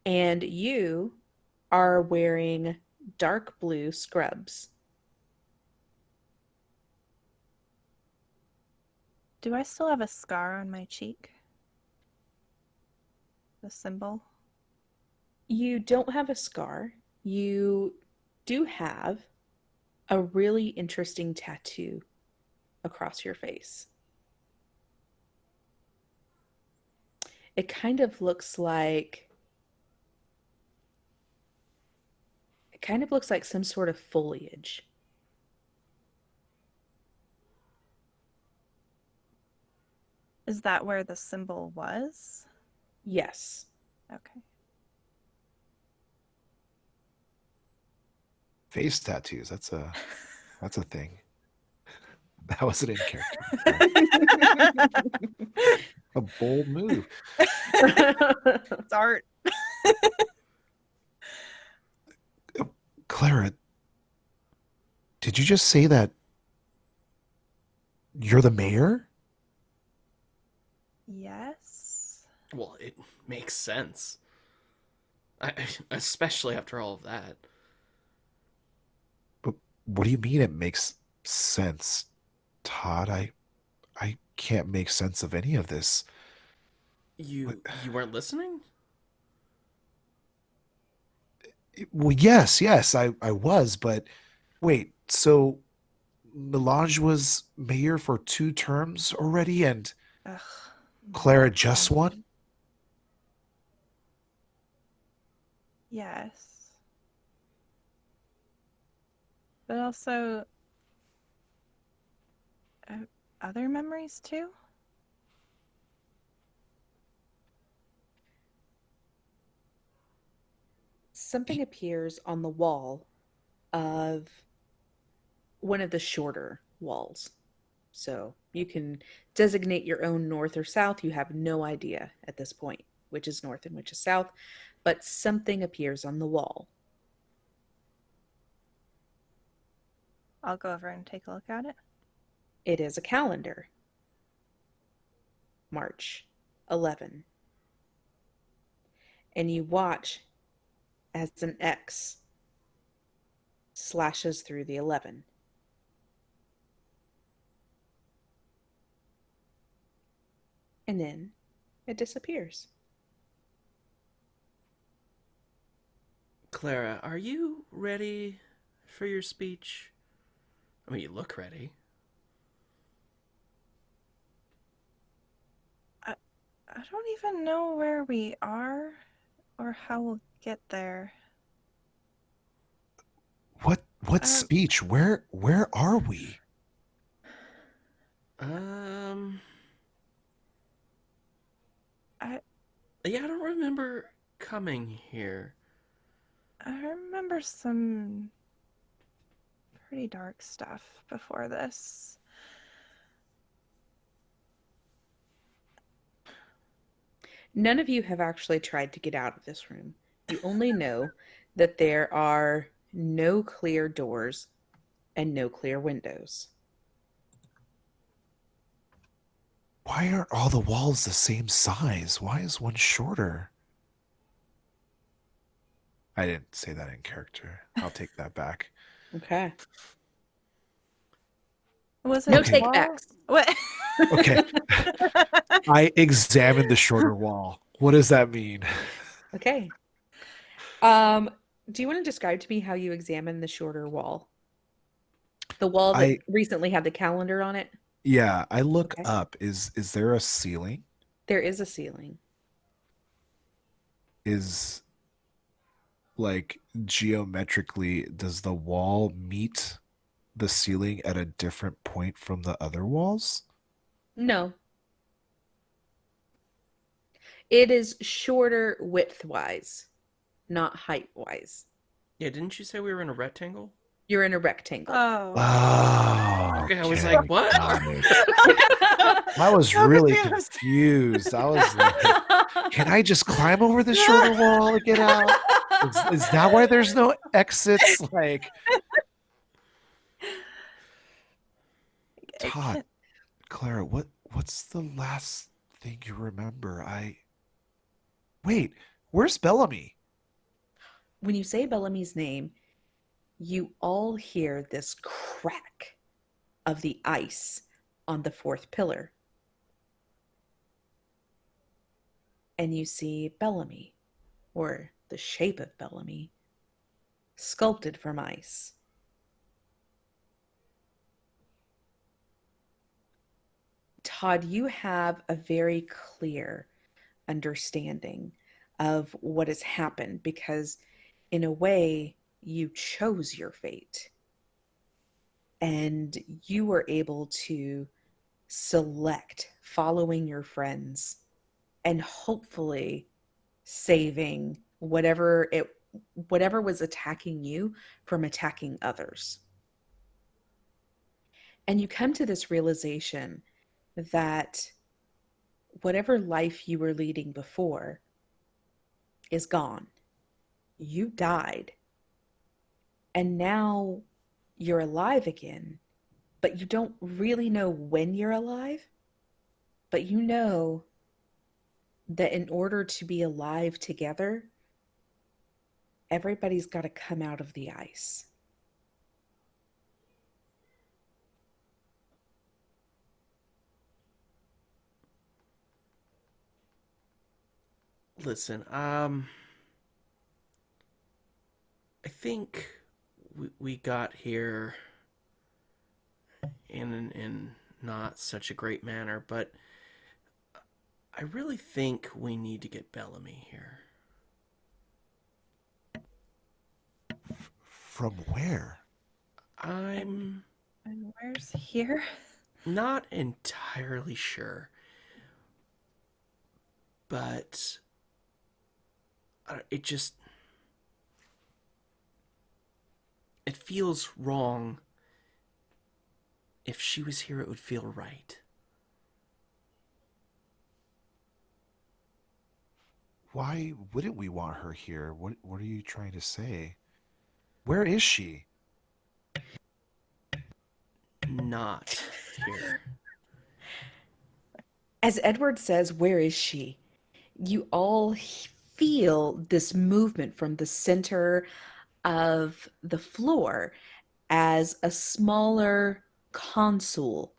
and you are wearing dark blue scrubs. Do I still have a scar on my cheek? The symbol? You don't have a scar. You do have a really interesting tattoo across your face. It kind of looks like some sort of foliage. Is that where the symbol was? Yes. Okay. Face tattoos. That's a thing. That wasn't in character. Sorry. A bold move. It's art. Clara, did you just say that you're the mayor? Yes. Well, it makes sense. Especially after all of that. But what do you mean it makes sense, Todd? I can't make sense of any of this. What- You weren't listening? Well, yes, I was, but wait, so Melange was mayor for 2 terms already, and Ugh. Clara just one? Yes. But also, uh, other memories too? Something appears on the wall of one of the shorter walls. So you can designate your own north or south. You have no idea at this point which is north and which is south, but something appears on the wall. I'll go over and take a look at it. It is a calendar. March 11. And you watch as an X slashes through the 11. And then it disappears. Clara, are you ready for your speech? I mean, you look ready. I don't even know where we are or how we'll get there. What Um, speech? Where are we? Um, I yeah, I don't remember coming here. I remember some pretty dark stuff before this. None of you have actually tried to get out of this room. You only know that there are no clear doors and no clear windows. Why aren't all the walls the same size? Why is one shorter? I didn't say that in character. I'll take that back. Okay. Was it No Okay. take backs. What? Okay. I examined the shorter wall. What does that mean? Okay. Do you want to describe to me how you examine the shorter wall? The wall that I recently had the calendar on it? Yeah, I look Okay. up. Is there a ceiling? There is a ceiling. Is like geometrically, does the wall meet the ceiling at a different point from the other walls? No. It is shorter width-wise, not height-wise. Yeah, didn't you say we were in a rectangle? You're in a rectangle. Oh. Oh, Okay, I was okay, like, what? got it. I was So really confused. confused. I was like, can I just climb over the shorter wall to get out? Is that why there's no exits? Like, It Todd, can- Clara, what's the last thing you remember? Wait, where's Bellamy? When you say Bellamy's name, you all hear this crack of the ice on the fourth pillar. And you see Bellamy, or the shape of Bellamy, sculpted from ice. Todd, you have a very clear understanding of what has happened because, in a way, you chose your fate and you were able to select following your friends and hopefully saving whatever was attacking you from attacking others. And you come to this realization that whatever life you were leading before is gone. You died. And now you're alive again, but you don't really know when you're alive. But you know that in order to be alive together, everybody's got to come out of the ice. Listen, I think we got here in not such a great manner, but I really think we need to get Bellamy here. From where? I'm And where's here? not entirely sure, but it just it feels wrong. If she was here, it would feel right. Why wouldn't we want her here? What are you trying to say? Where is she? Not here. As Edward says, where is she? You all feel this movement from the center of the floor as a smaller console,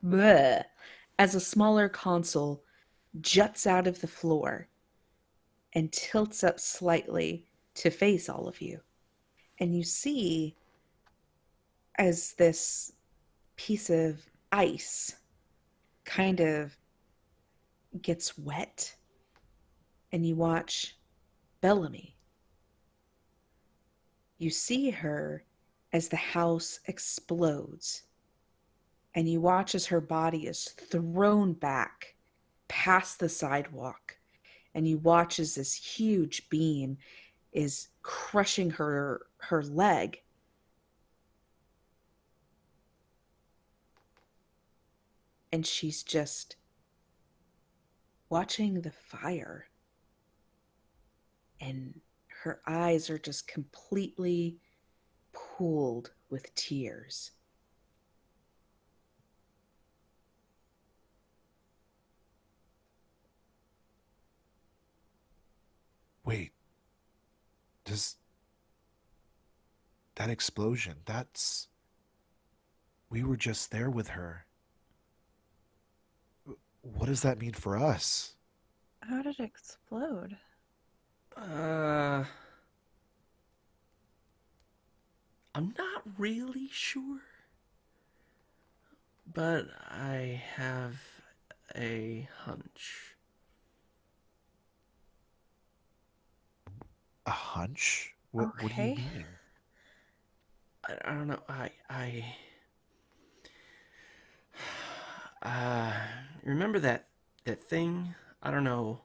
bleh, as a smaller console juts out of the floor and tilts up slightly to face all of you. And you see as this piece of ice kind of gets wet, and you watch Bellamy. You see her as the house explodes, and you watch as her body is thrown back past the sidewalk, and you watch as this huge beam is crushing her leg. And she's just watching the fire, and her eyes are just completely pooled with tears. Wait, does that explosion? That's we were just there with her. What does that mean for us? How did it explode? Uh, I'm not really sure, but I have a hunch. A hunch? What do you Okay. mean? I don't know. Uh, remember that thing? I don't know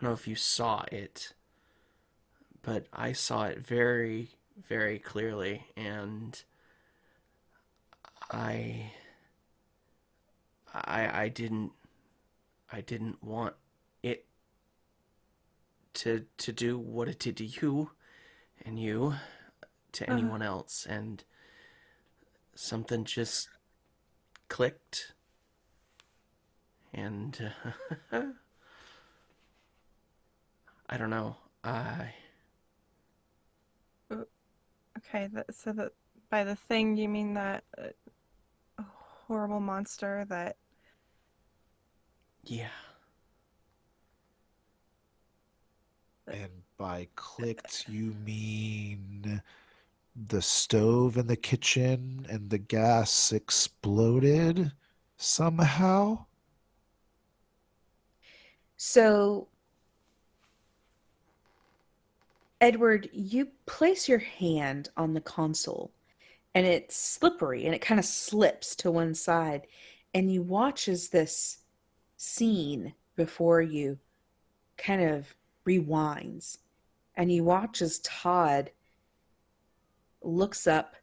if you saw it, but I saw it very, very clearly, and I, I didn't, I didn't want it to do what it did to you and you to Uh, anyone else, and something just clicked, and I don't know. I uh, okay, so that by the thing you mean that horrible monster that yeah. And by clicked, you mean the stove in the kitchen and the gas exploded somehow? So, Edward, you place your hand on the console and it's slippery and it kind of slips to one side. And you watch as this scene before you kind of rewinds. And you watch as Todd looks up,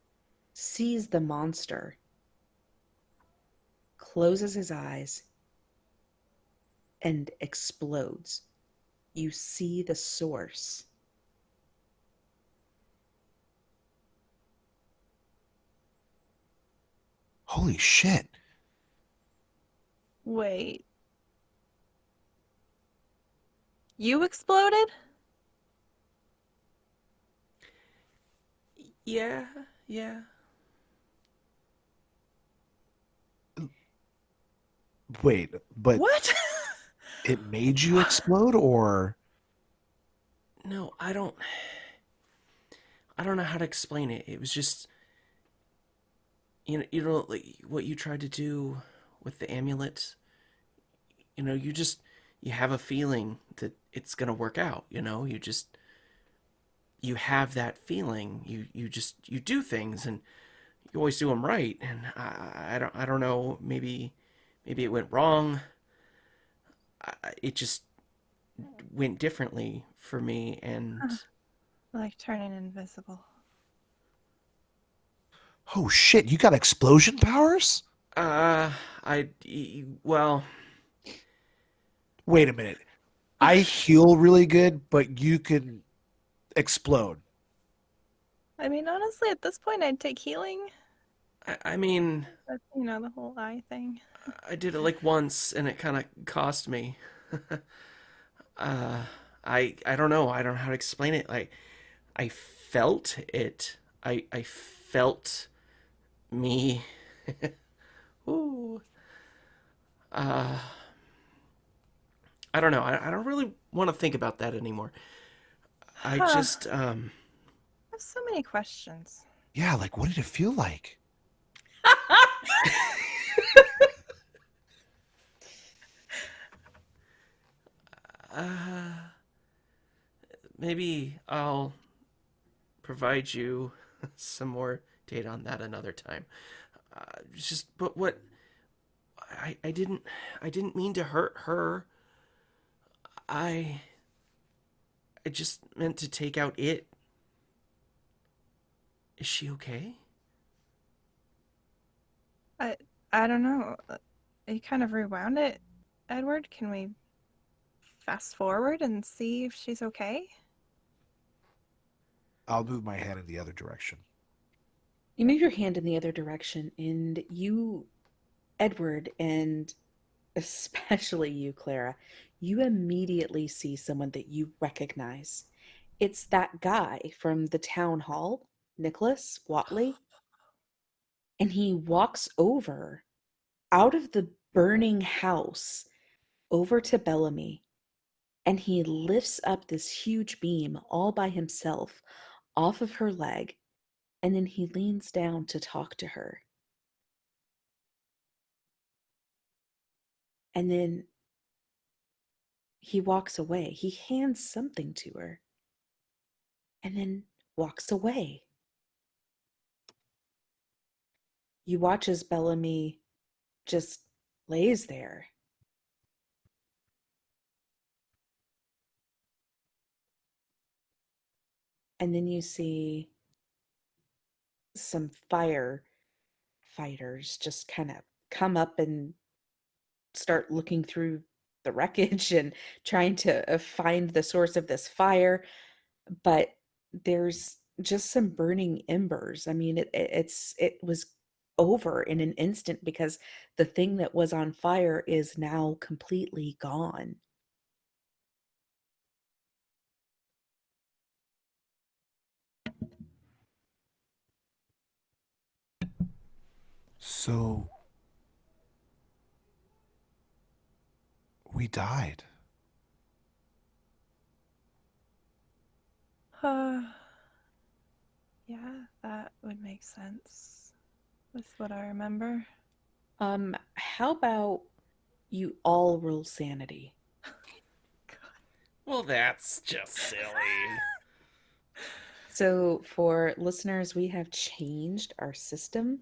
sees the monster, closes his eyes, and explodes. You see the source. Holy shit. wait, you exploded? Yeah, yeah. Wait, but What? it made you explode or No, I don't know how to explain it. It was just you know like what you tried to do with the amulet. You just you have a feeling that it's going to work out, you have that feeling. You just you do things and you always do them right, and I don't know, maybe it went wrong. It just went differently for me, and Like turning invisible. oh shit, you got explosion powers? uh well, Wait a minute. I heal really good, but you can explode. I mean, honestly, at this point, I'd take healing. I mean, That's, the whole eye thing. I did it like once and it kind of cost me. uh I don't know. I don't know how to explain it. I felt it. I felt me. Ooh. Uh I don't know. I don't really want to think about that anymore. I Huh. just I have so many questions. Yeah, like what did it feel like? uh maybe I'll provide you some more data on that another time. Just but what I didn't mean to hurt her. I I just meant to take out it. Is she okay? I I don't know. You kind of rewound it, Edward. Can we fast forward and see if she's okay? I'll move my hand in the other direction. You move your hand in the other direction, and Edward, and especially you, Clara, you immediately see someone that you recognize. It's that guy from the town hall, Nicholas Watley, and he walks over out of the burning house over to Bellamy, and he lifts up this huge beam all by himself off of her leg, and then he leans down to talk to her. And then he walks away. He hands something to her and then walks away. You watch as Bellamy just lays there. And then you see some firefighters just kind of come up and start looking through the wreckage and trying to find the source of this fire. But there's just some burning embers. I mean, it was over in an instant because the thing that was on fire is now completely gone. So we died. Yeah, that would make sense with what I remember. How about you all roll sanity? Well, that's just silly. So for listeners, we have changed our system.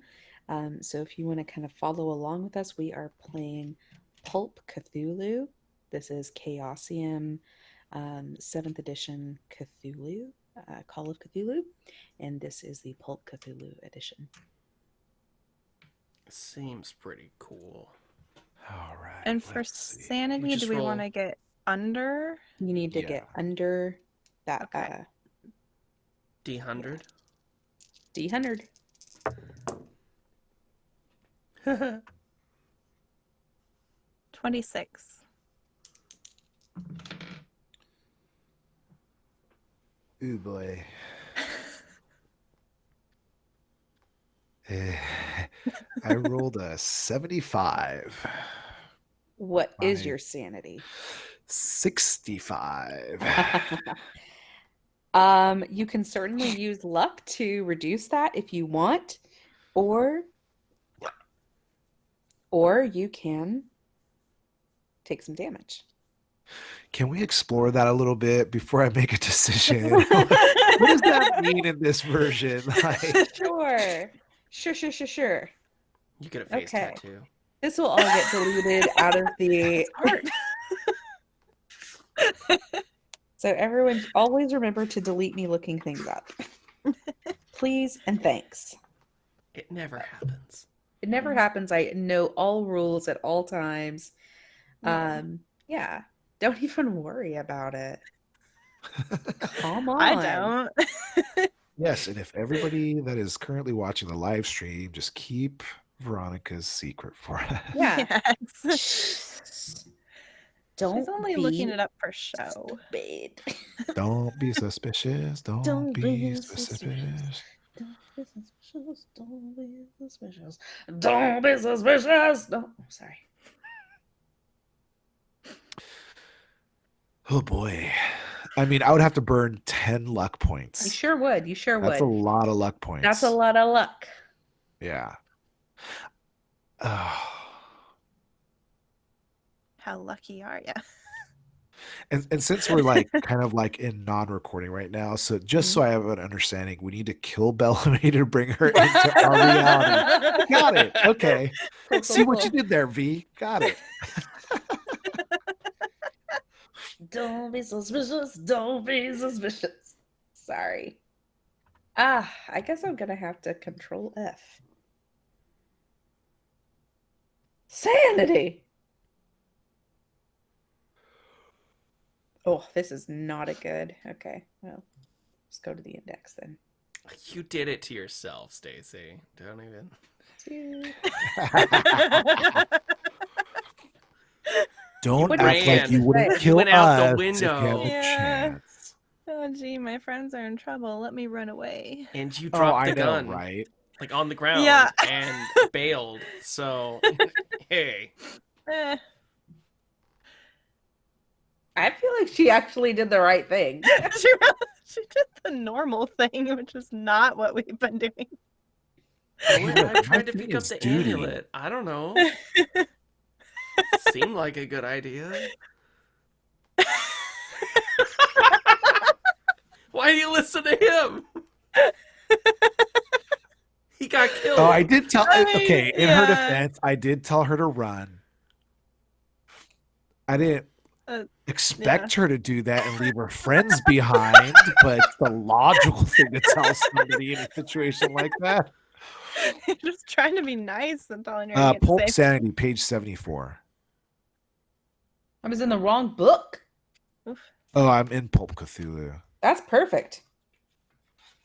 So if you want to kind of follow along with us, we are playing Pulp Cthulhu. This is Chaosium 7th edition Cthulhu, Call of Cthulhu. And this is the Pulp Cthulhu edition. Seems pretty cool. All right. And for let's see. sanity, just do we roll. want to get under? You need to get under that Okay. D100. D100. 26. Ooh boy. I rolled a 75. What is My- your sanity? 65. You can certainly use luck to reduce that if you want, or you can take some damage. Can we explore that a little bit before I make a decision? What does that mean in this version? Like, Sure. You get a face Okay. tattoo. This will all get deleted out of the Smart. So everyone always remember to delete me looking things up. Please and thanks. It never happens. It never happens. I know all rules at all times. Yeah. Don't even worry about it. Come on. I don't. yes, and if everybody that is currently watching the live stream, just keep Veronica's secret for us. Yeah. Yes. Don't She's only be looking it up for show. stupid. Don't be suspicious. Don't be suspicious. Don't be suspicious. Don't be suspicious. Don't be suspicious. Don't. Oh, sorry. Oh boy. I mean, I would have to burn 10 luck You points. sure would. You sure That's a would. lot of luck points. That's a lot of luck. Yeah. How lucky are you? And since we're like kind of like in non-recording right now, so just so I have an understanding, we need to kill Bellamy to bring her into our reality. Got it. Okay. Cool, See what cool. you did there, V. Got it. Don't be suspicious. Don't be suspicious. Sorry. I guess I'm gonna have to control F. Sanity. Oh, this is not a good. Okay, well, let's go to the index then. You did it to yourself, Stacy. Don't even. Two. You Don't What did act like you ran. wouldn't say? You kill went out the us if you had window, the Yeah. chance. Oh, gee, my friends are in trouble. Let me run away. and you Oh, dropped I the know, gun right? like on the Yeah. ground and bailed. So, hey, Eh. I feel like she actually did the right thing. She did the normal thing, which is not what we've been doing. Hey, look, I my tried to thing pick up is the duty. amulet. I don't know. Seemed like a good idea. Why do you listen to him? He got Oh, I killed. did tell. I mean, Okay, in her yeah. defense, I did tell her to run. I didn't Yeah. expect her to do that and leave her friends behind, but it's the logical thing to tell somebody in a situation like that. You're just trying to be nice and telling her to get Pulp safe. Sanity, page 74. I was in the wrong book. Oof. Oh, I'm in Pulp Cthulhu. That's perfect.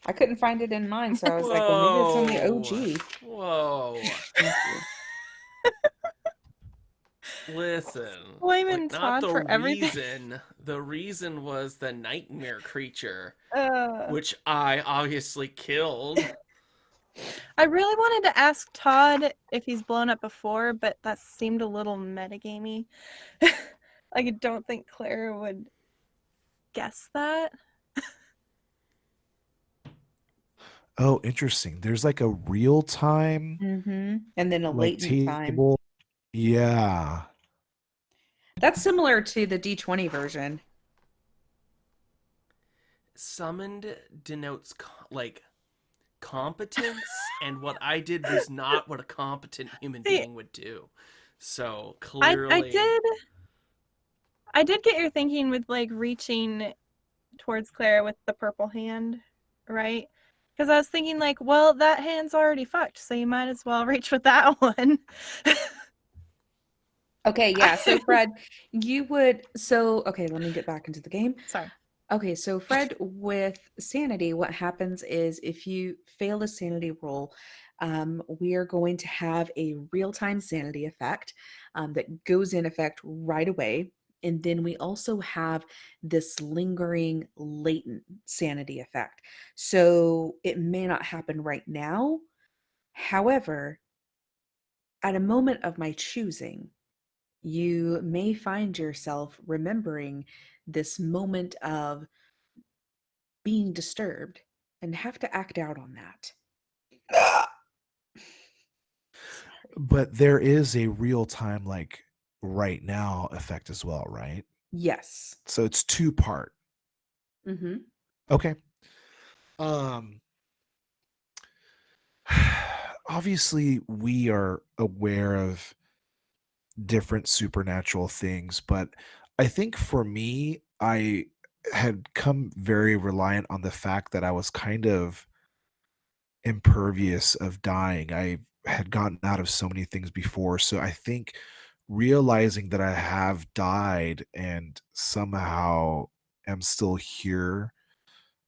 I couldn't find it in mine, so I was like, well, maybe it's in the Whoa. OG. Whoa. Thank you. Listen. Blaming Like, not Todd the for everything. reason. The reason was the nightmare creature, Uh, which I obviously killed. I really wanted to ask Todd if he's blown up before, but that seemed a little metagamey. Like, I don't think Claire would guess that. Oh, interesting. There's like a real time Mm-hmm. And then a like latent time. table. Yeah. That's similar to the D20 version. Summoned denotes like competence, and what I did was not what a competent human See, being would do. So I clearly, did get your thinking with like reaching towards Claire with the purple hand, right? Because I was thinking like, well, that hand's already fucked, so you might as well reach with that one. Okay, yeah. So Fred, okay, let me get back into the game. Sorry. Okay, so Fred, with sanity, what happens is if you fail a sanity roll, we are going to have a real-time sanity effect that goes in effect right away. And then we also have this lingering latent sanity effect. So it may not happen right now. However, at a moment of my choosing, you may find yourself remembering this moment of being disturbed and have to act out on that. But there is a real time, like right now effect as well, right? Yes. So it's two part. Mm-hmm. Okay. Um obviously we are aware of different supernatural things, but I think for me, I had come very reliant on the fact that I was kind of impervious of dying. I had gotten out of so many things before. So I think realizing that I have died and somehow am still here,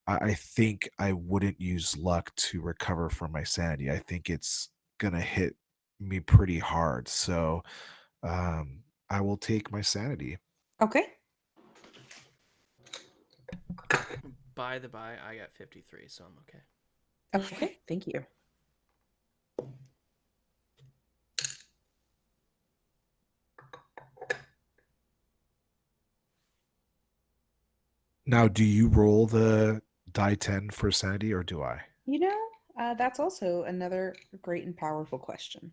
I think I wouldn't use luck to recover from my sanity. I think it's gonna hit me pretty hard. So I will take my sanity. Okay. by the by, I got 53, so I'm okay. Okay. Thank you. Now, do you roll the die 10 for sanity or do I? You know, that's also another great and powerful question.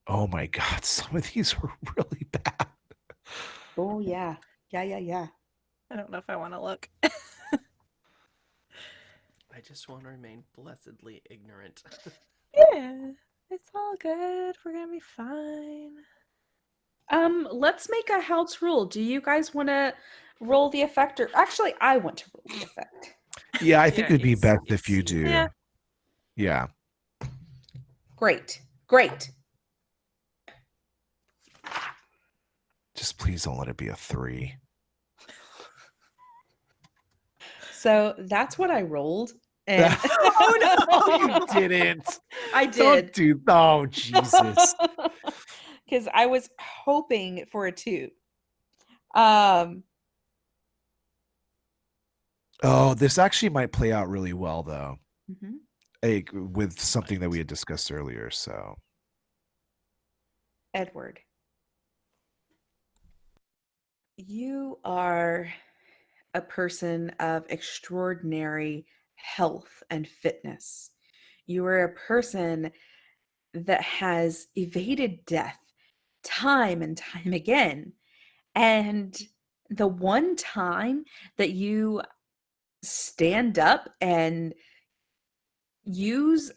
Oh my god, some of these were really bad. Oh, yeah. Yeah, yeah, yeah. I don't know if I want to look. I just want to remain blessedly ignorant. Yeah, it's all good. We're gonna be fine. Let's make a house rule. Do you guys want to roll the effect, or actually, I want to roll the effect. Yeah, I think Yeah, it'd be it's best if you easy. do. Yeah. Yeah. Great, great. Just please don't let it be a 3. So that's what I rolled, and Oh no, you didn't. I Don't did. do. Oh Jesus. Because I was hoping for a 2. Um, Oh, this actually might play out really well though. mhm. With something that we had discussed earlier. So Edward, you are a person of extraordinary health and fitness. You are a person that has evaded death time and time again. And the one time that you stand up and use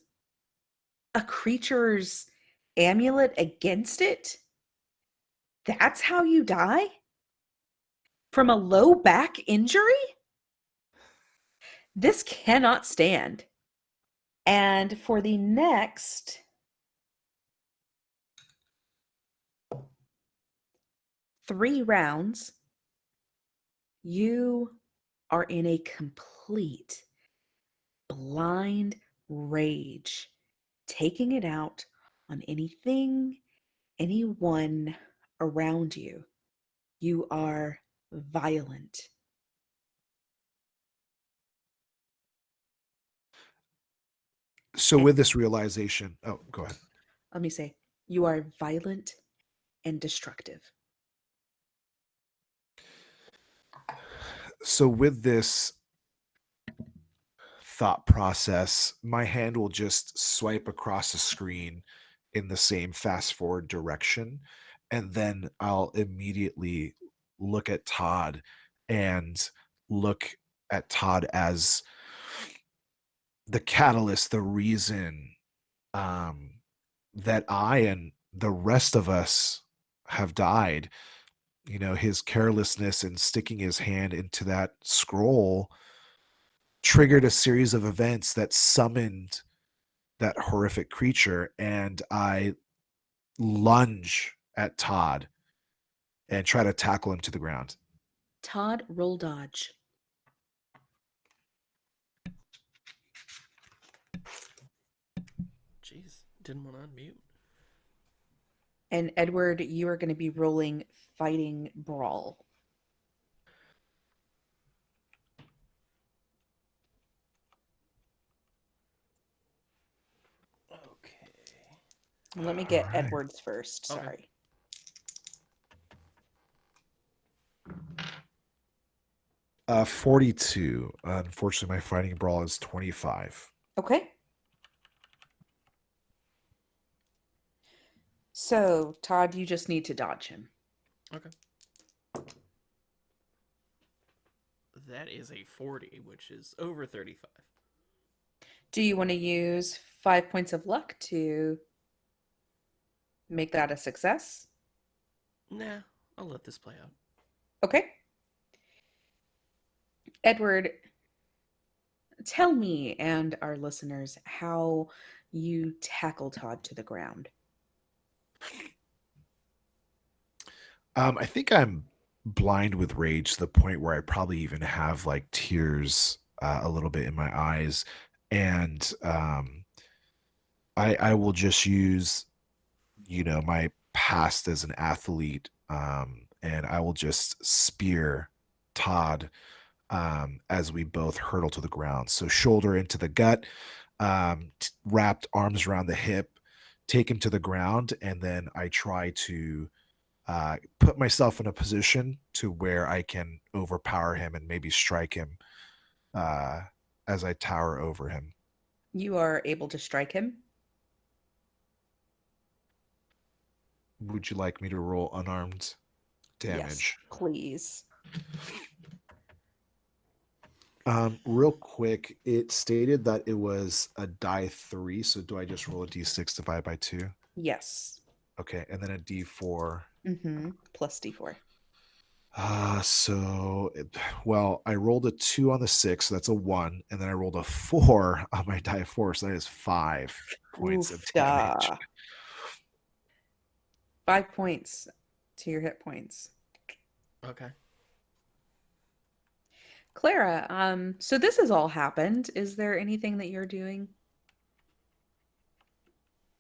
a creature's amulet against it, that's how you die? From a low back injury? This cannot stand. And for the next 3 rounds, you are in a complete blind rage, taking it out on anything, anyone around you. You are violent. so And with this realization, oh, go ahead. let me say, you are violent and destructive. So with this thought process, my hand will just swipe across the screen in the same fast forward direction. And then I'll immediately look at Todd and look at Todd as the catalyst, the reason um, that I and the rest of us have died. You know, his carelessness in sticking his hand into that scroll triggered a series of events that summoned that horrific creature, and I lunge at Todd and try to tackle him to the ground. Todd, roll dodge. Jeez, didn't want to unmute. And Edward, you are going to be rolling fighting brawl. Okay. Let me get All right. Edward's first. Okay. Sorry. 42. Unfortunately, my fighting brawl is 25. Okay. So, Todd, you just need to dodge him. Okay. That is a 40, which is over 35. Do you want to use 5 points of luck to make that a success? Nah, I'll let this play out. Okay. Edward, tell me and our listeners how you tackle Todd to the ground. I think I'm blind with rage to the point where I probably even have like tears a little bit in my eyes. And I will just use, you know, my past as an athlete, and I will just spear Todd as we both hurtle to the ground. So shoulder into the gut, wrapped arms around the hip, take him to the ground, and then I try to put myself in a position to where I can overpower him and maybe strike him uh, as I tower over him. You are able to strike him. Would you like me to roll unarmed damage? Yes, please. Real quick, it stated that it was a die 3, so do I just roll a d6 divided by 2? Yes. Okay, and then a d4. Plus D4. Well, I rolled a 2 on the 6, so that's a 1, and then I rolled a 4 on my die of 4, so that is 5 points of Oof, damage. 5 points to your hit points. Okay. Clara, so this has all happened. Is there anything that you're doing?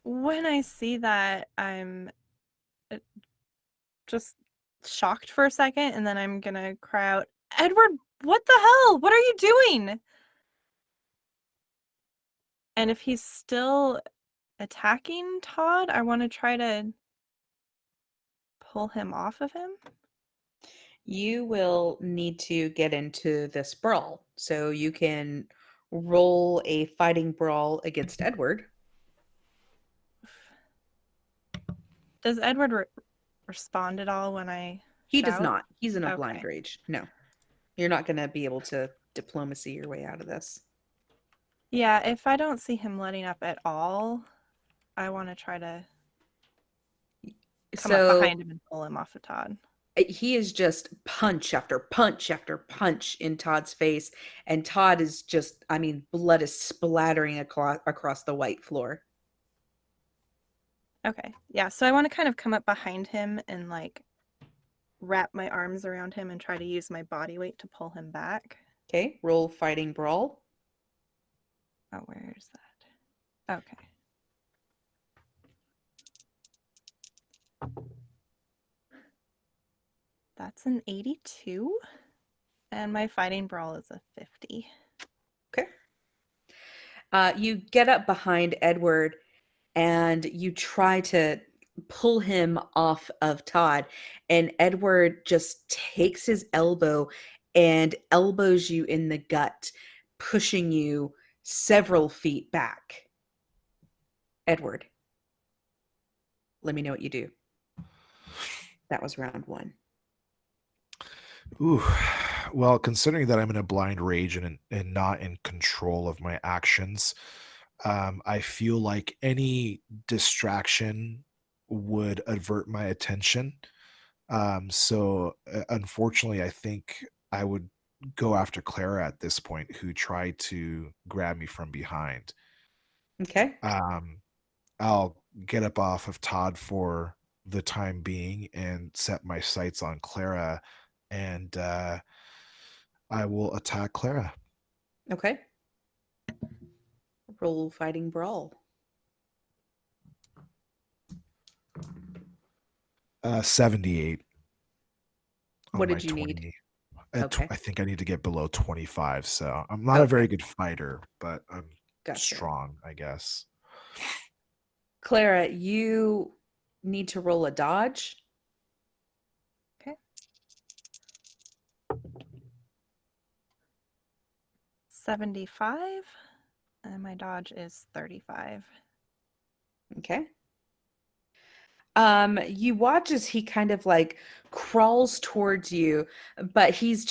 When I see that, I'm uh, just shocked for a second, and then I'm gonna cry out, Edward, what the hell? What are you doing? And if he's still attacking Todd, I want to try to pull him off of him. You will need to get into this brawl. So you can roll a fighting brawl against Edward. Does Edward respond at all when I He does shout? not. He's in a blind Okay. rage. No. You're not going to be able to diplomacy your way out of this. Yeah, if I don't see him letting up at all, I want to try to come up So behind him and pull him off of Todd. he is just punch after punch after punch in Todd's face. And Todd is just, I mean, blood is splattering across the white floor. Okay. Yeah, so I want to kind of come up behind him and like wrap my arms around him and try to use my body weight to pull him back. Okay, roll fighting brawl. Oh, where's that? Okay. That's an 82. And my fighting brawl is a 50. Okay. You get up behind Edward and you try to pull him off of Todd. And Edward just takes his elbow and elbows you in the gut, pushing you several feet back. Edward, let me know what you do. That was round 1. Ooh. Well, considering that I'm in a blind rage and not in control of my actions, I feel like any distraction would avert my attention. Unfortunately, I think I would go after Clara at this point, who tried to grab me from behind. Okay. Um, I'll get up off of Todd for the time being and set my sights on Clara, and I will attack Clara. Okay. Roll fighting brawl. 78 on What my did you need? 20. Okay. I think I need to get below 25. So I'm not a Okay. very good fighter, but I'm Gotcha. strong, I guess. Clara, you need to roll a dodge. Okay. 75. And my dodge is 35. Okay. You watch as he kind of like crawls towards you, but he's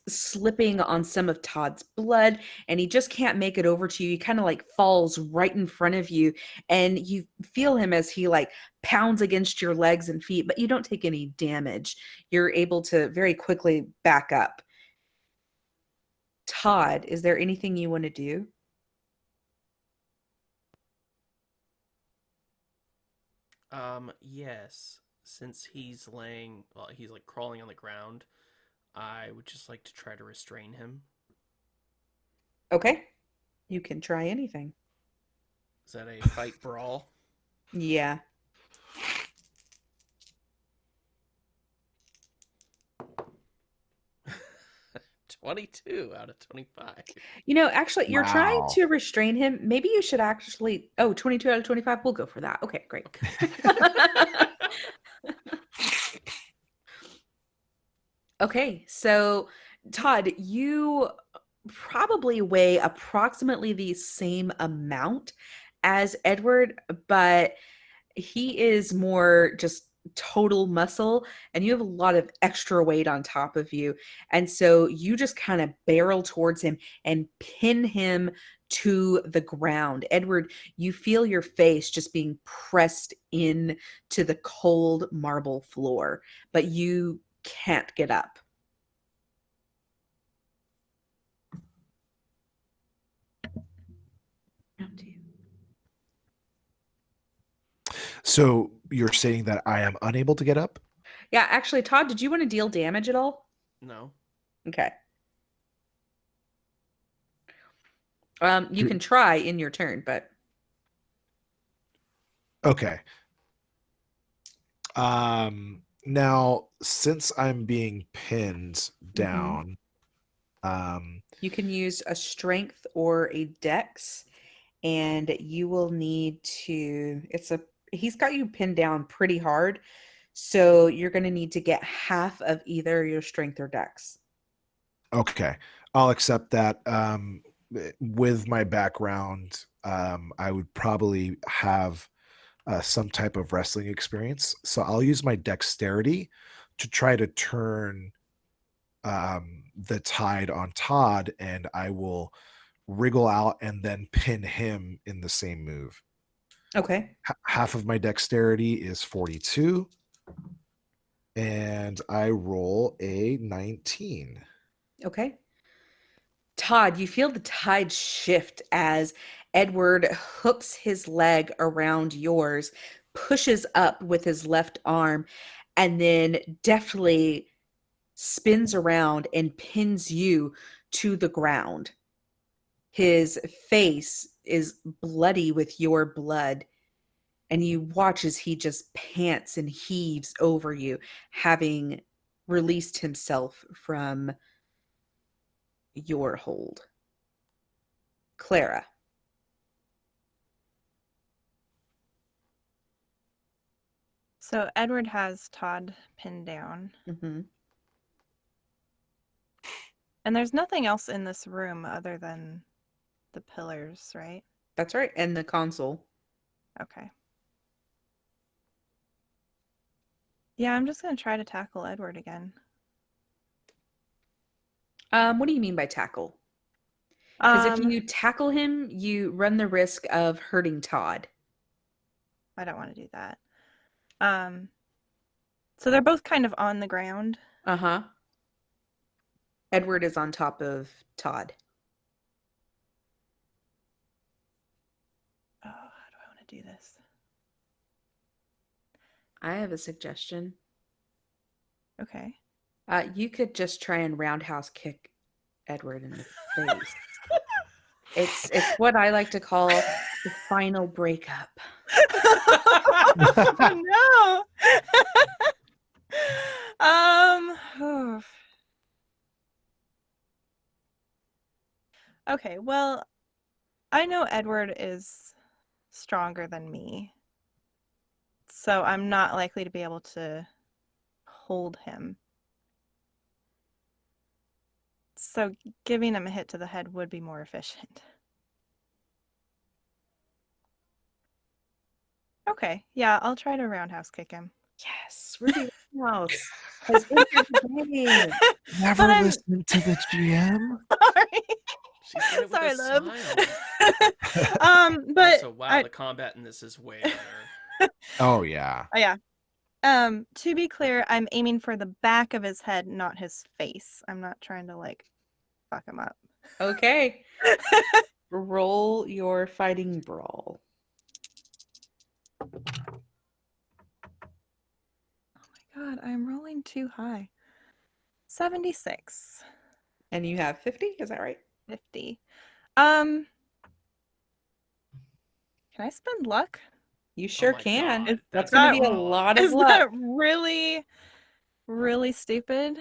slipping on some of Todd's blood and he just can't make it over to you. He kind of like falls right in front of you and you feel him as he like pounds against your legs and feet, but you don't take any damage. You're able to very quickly back up. Todd, is there anything you want to do? Yes. Since he's he's like crawling on the ground, I would just like to try to restrain him. Okay. You can try anything. Is that a fight brawl? Yeah. 22 out of 25. Actually, you're trying Wow. to restrain him. Maybe you should actually. Oh, 22 out of 25. We'll go for that. Okay, great. Okay, so Todd, you probably weigh approximately the same amount as Edward, but he is more just total muscle and you have a lot of extra weight on top of you. And so you just kind of barrel towards him and pin him to the ground. Edward, you feel your face just being pressed in to the cold marble floor, but you can't get up. So you're saying that I am unable to get up? Yeah, actually, Todd, did you want to deal damage at all? No. Okay. You can try in your turn, but Okay. Now, since I'm being pinned down, you can use a strength or a dex, and you will need to. He's got you pinned down pretty hard, so you're going to need to get half of either your strength or dex. okay, I'll accept that. With my background, I would probably have some type of wrestling experience. So I'll use my dexterity to try to turn the tide on Todd, and I will wriggle out and then pin him in the same move. Okay. Half of my dexterity is 42, and I roll a 19. Okay. Todd, you feel the tide shift as Edward hooks his leg around yours, pushes up with his left arm, and then deftly spins around and pins you to the ground. His face is bloody with your blood, and you watch as he just pants and heaves over you, having released himself from your hold. Clara. So Edward has Todd pinned down. Mm-hmm. And there's nothing else in this room other than the pillars, right? That's right. And the console. Okay. Yeah, I'm just going to try to tackle Edward again. What do you mean by tackle? Because if you tackle him, you run the risk of hurting Todd. I don't want to do that. So they're both kind of on the ground. Uh-huh. Edward is on top of Todd. Oh, how do I want to do this? I have a suggestion. Okay. You could just try and roundhouse kick Edward in the face. It's what I like to call the final breakup. Oh, no. Okay, well, I know Edward is stronger than me, so I'm not likely to be able to hold him. So giving him a hit to the head would be more efficient. Okay, yeah, I'll try to roundhouse kick him. Yes, Ruby Roundhouse has entered the game. Never listen to the GM. She said it with a love. smile. But Also, wow, the combat in this is way better. Oh yeah. Oh, yeah. To be clear, I'm aiming for the back of his head, not his face. I'm not trying to like fuck him up. Okay. Roll your fighting brawl. Oh my god, I'm rolling too high. 76. And you have 50, is that right? 50. Can I spend luck? You sure my can. God, That's that's going to be a a lot of Is luck. that really, really stupid?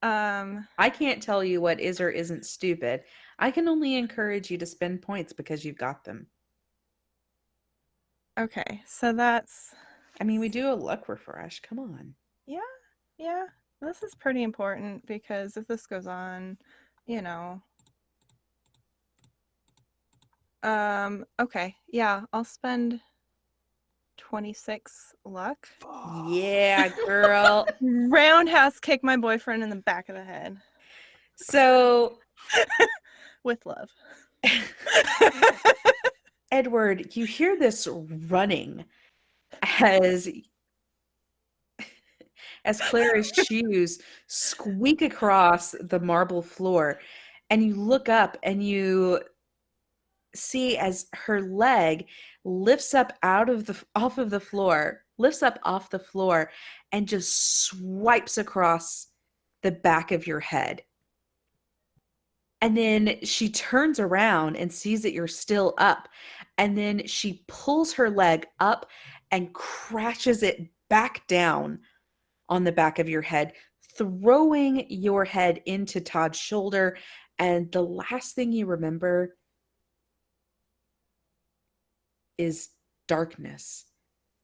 I can't tell you what is or isn't stupid. I can only encourage you to spend points because you've got them. Okay, so that's... I mean, we do a luck refresh. Come on. Yeah, this is pretty important because if this goes on, you know... Okay, yeah, I'll spend 26 luck. Yeah, girl. Roundhouse kick my boyfriend in the back of the head. So, With love. Edward, you hear this running as as Clara's shoes squeak across the marble floor. And you look up and you see as her leg lifts up off of the floor, lifts up off the floor, and just swipes across the back of your head. And then she turns around and sees that you're still up. And then she pulls her leg up and crashes it back down on the back of your head, throwing your head into Todd's shoulder. And the last thing you remember is darkness,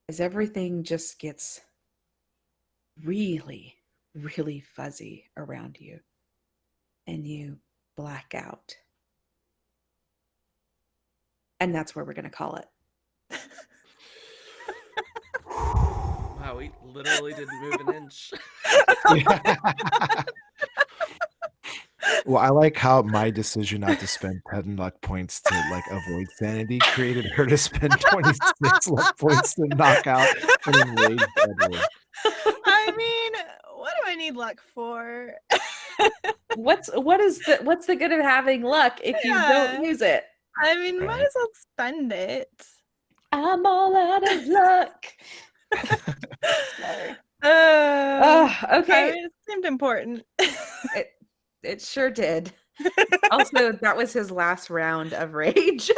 as everything just gets really, really fuzzy around you, and you black out. And that's where we're going to call it. Wow, we literally didn't move an inch. Well, I like how my decision not to spend 10 luck points to like avoid sanity created her to spend 26 luck points to knock out an enraged Edward. I mean, what do I need luck for? What's the good of having luck if you don't use it? I mean, might Right. as well spend it. I'm all out of luck. Sorry. Okay. I mean, it seemed important. It sure did. Also, that was his last round of rage.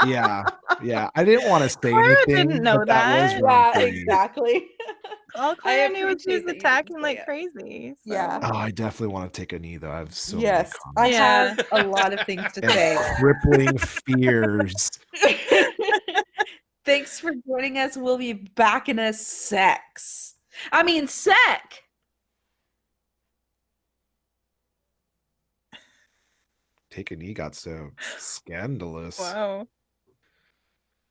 Yeah. I didn't want to say Clara anything. didn't know but that was that. round Yeah, 3. exactly. All Clara knew was appreciate she was that you attacking didn't like say it. crazy. So. Yeah. Oh, I definitely want to take a knee though. I have so Yes, many I comments have a lot of things to and say. crippling fears. Thanks for joining us. We'll be back in a sec. Take a knee got so scandalous. Wow.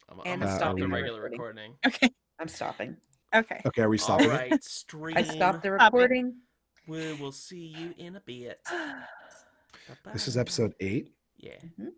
I'm And gonna stop the are we- regular recording. Okay. I'm stopping. Okay. Okay, are we All stopping it? right, stream. I stopped the Stop it. recording. We will see you in a bit. This is Bye-bye. episode 8. Yeah. Mhm.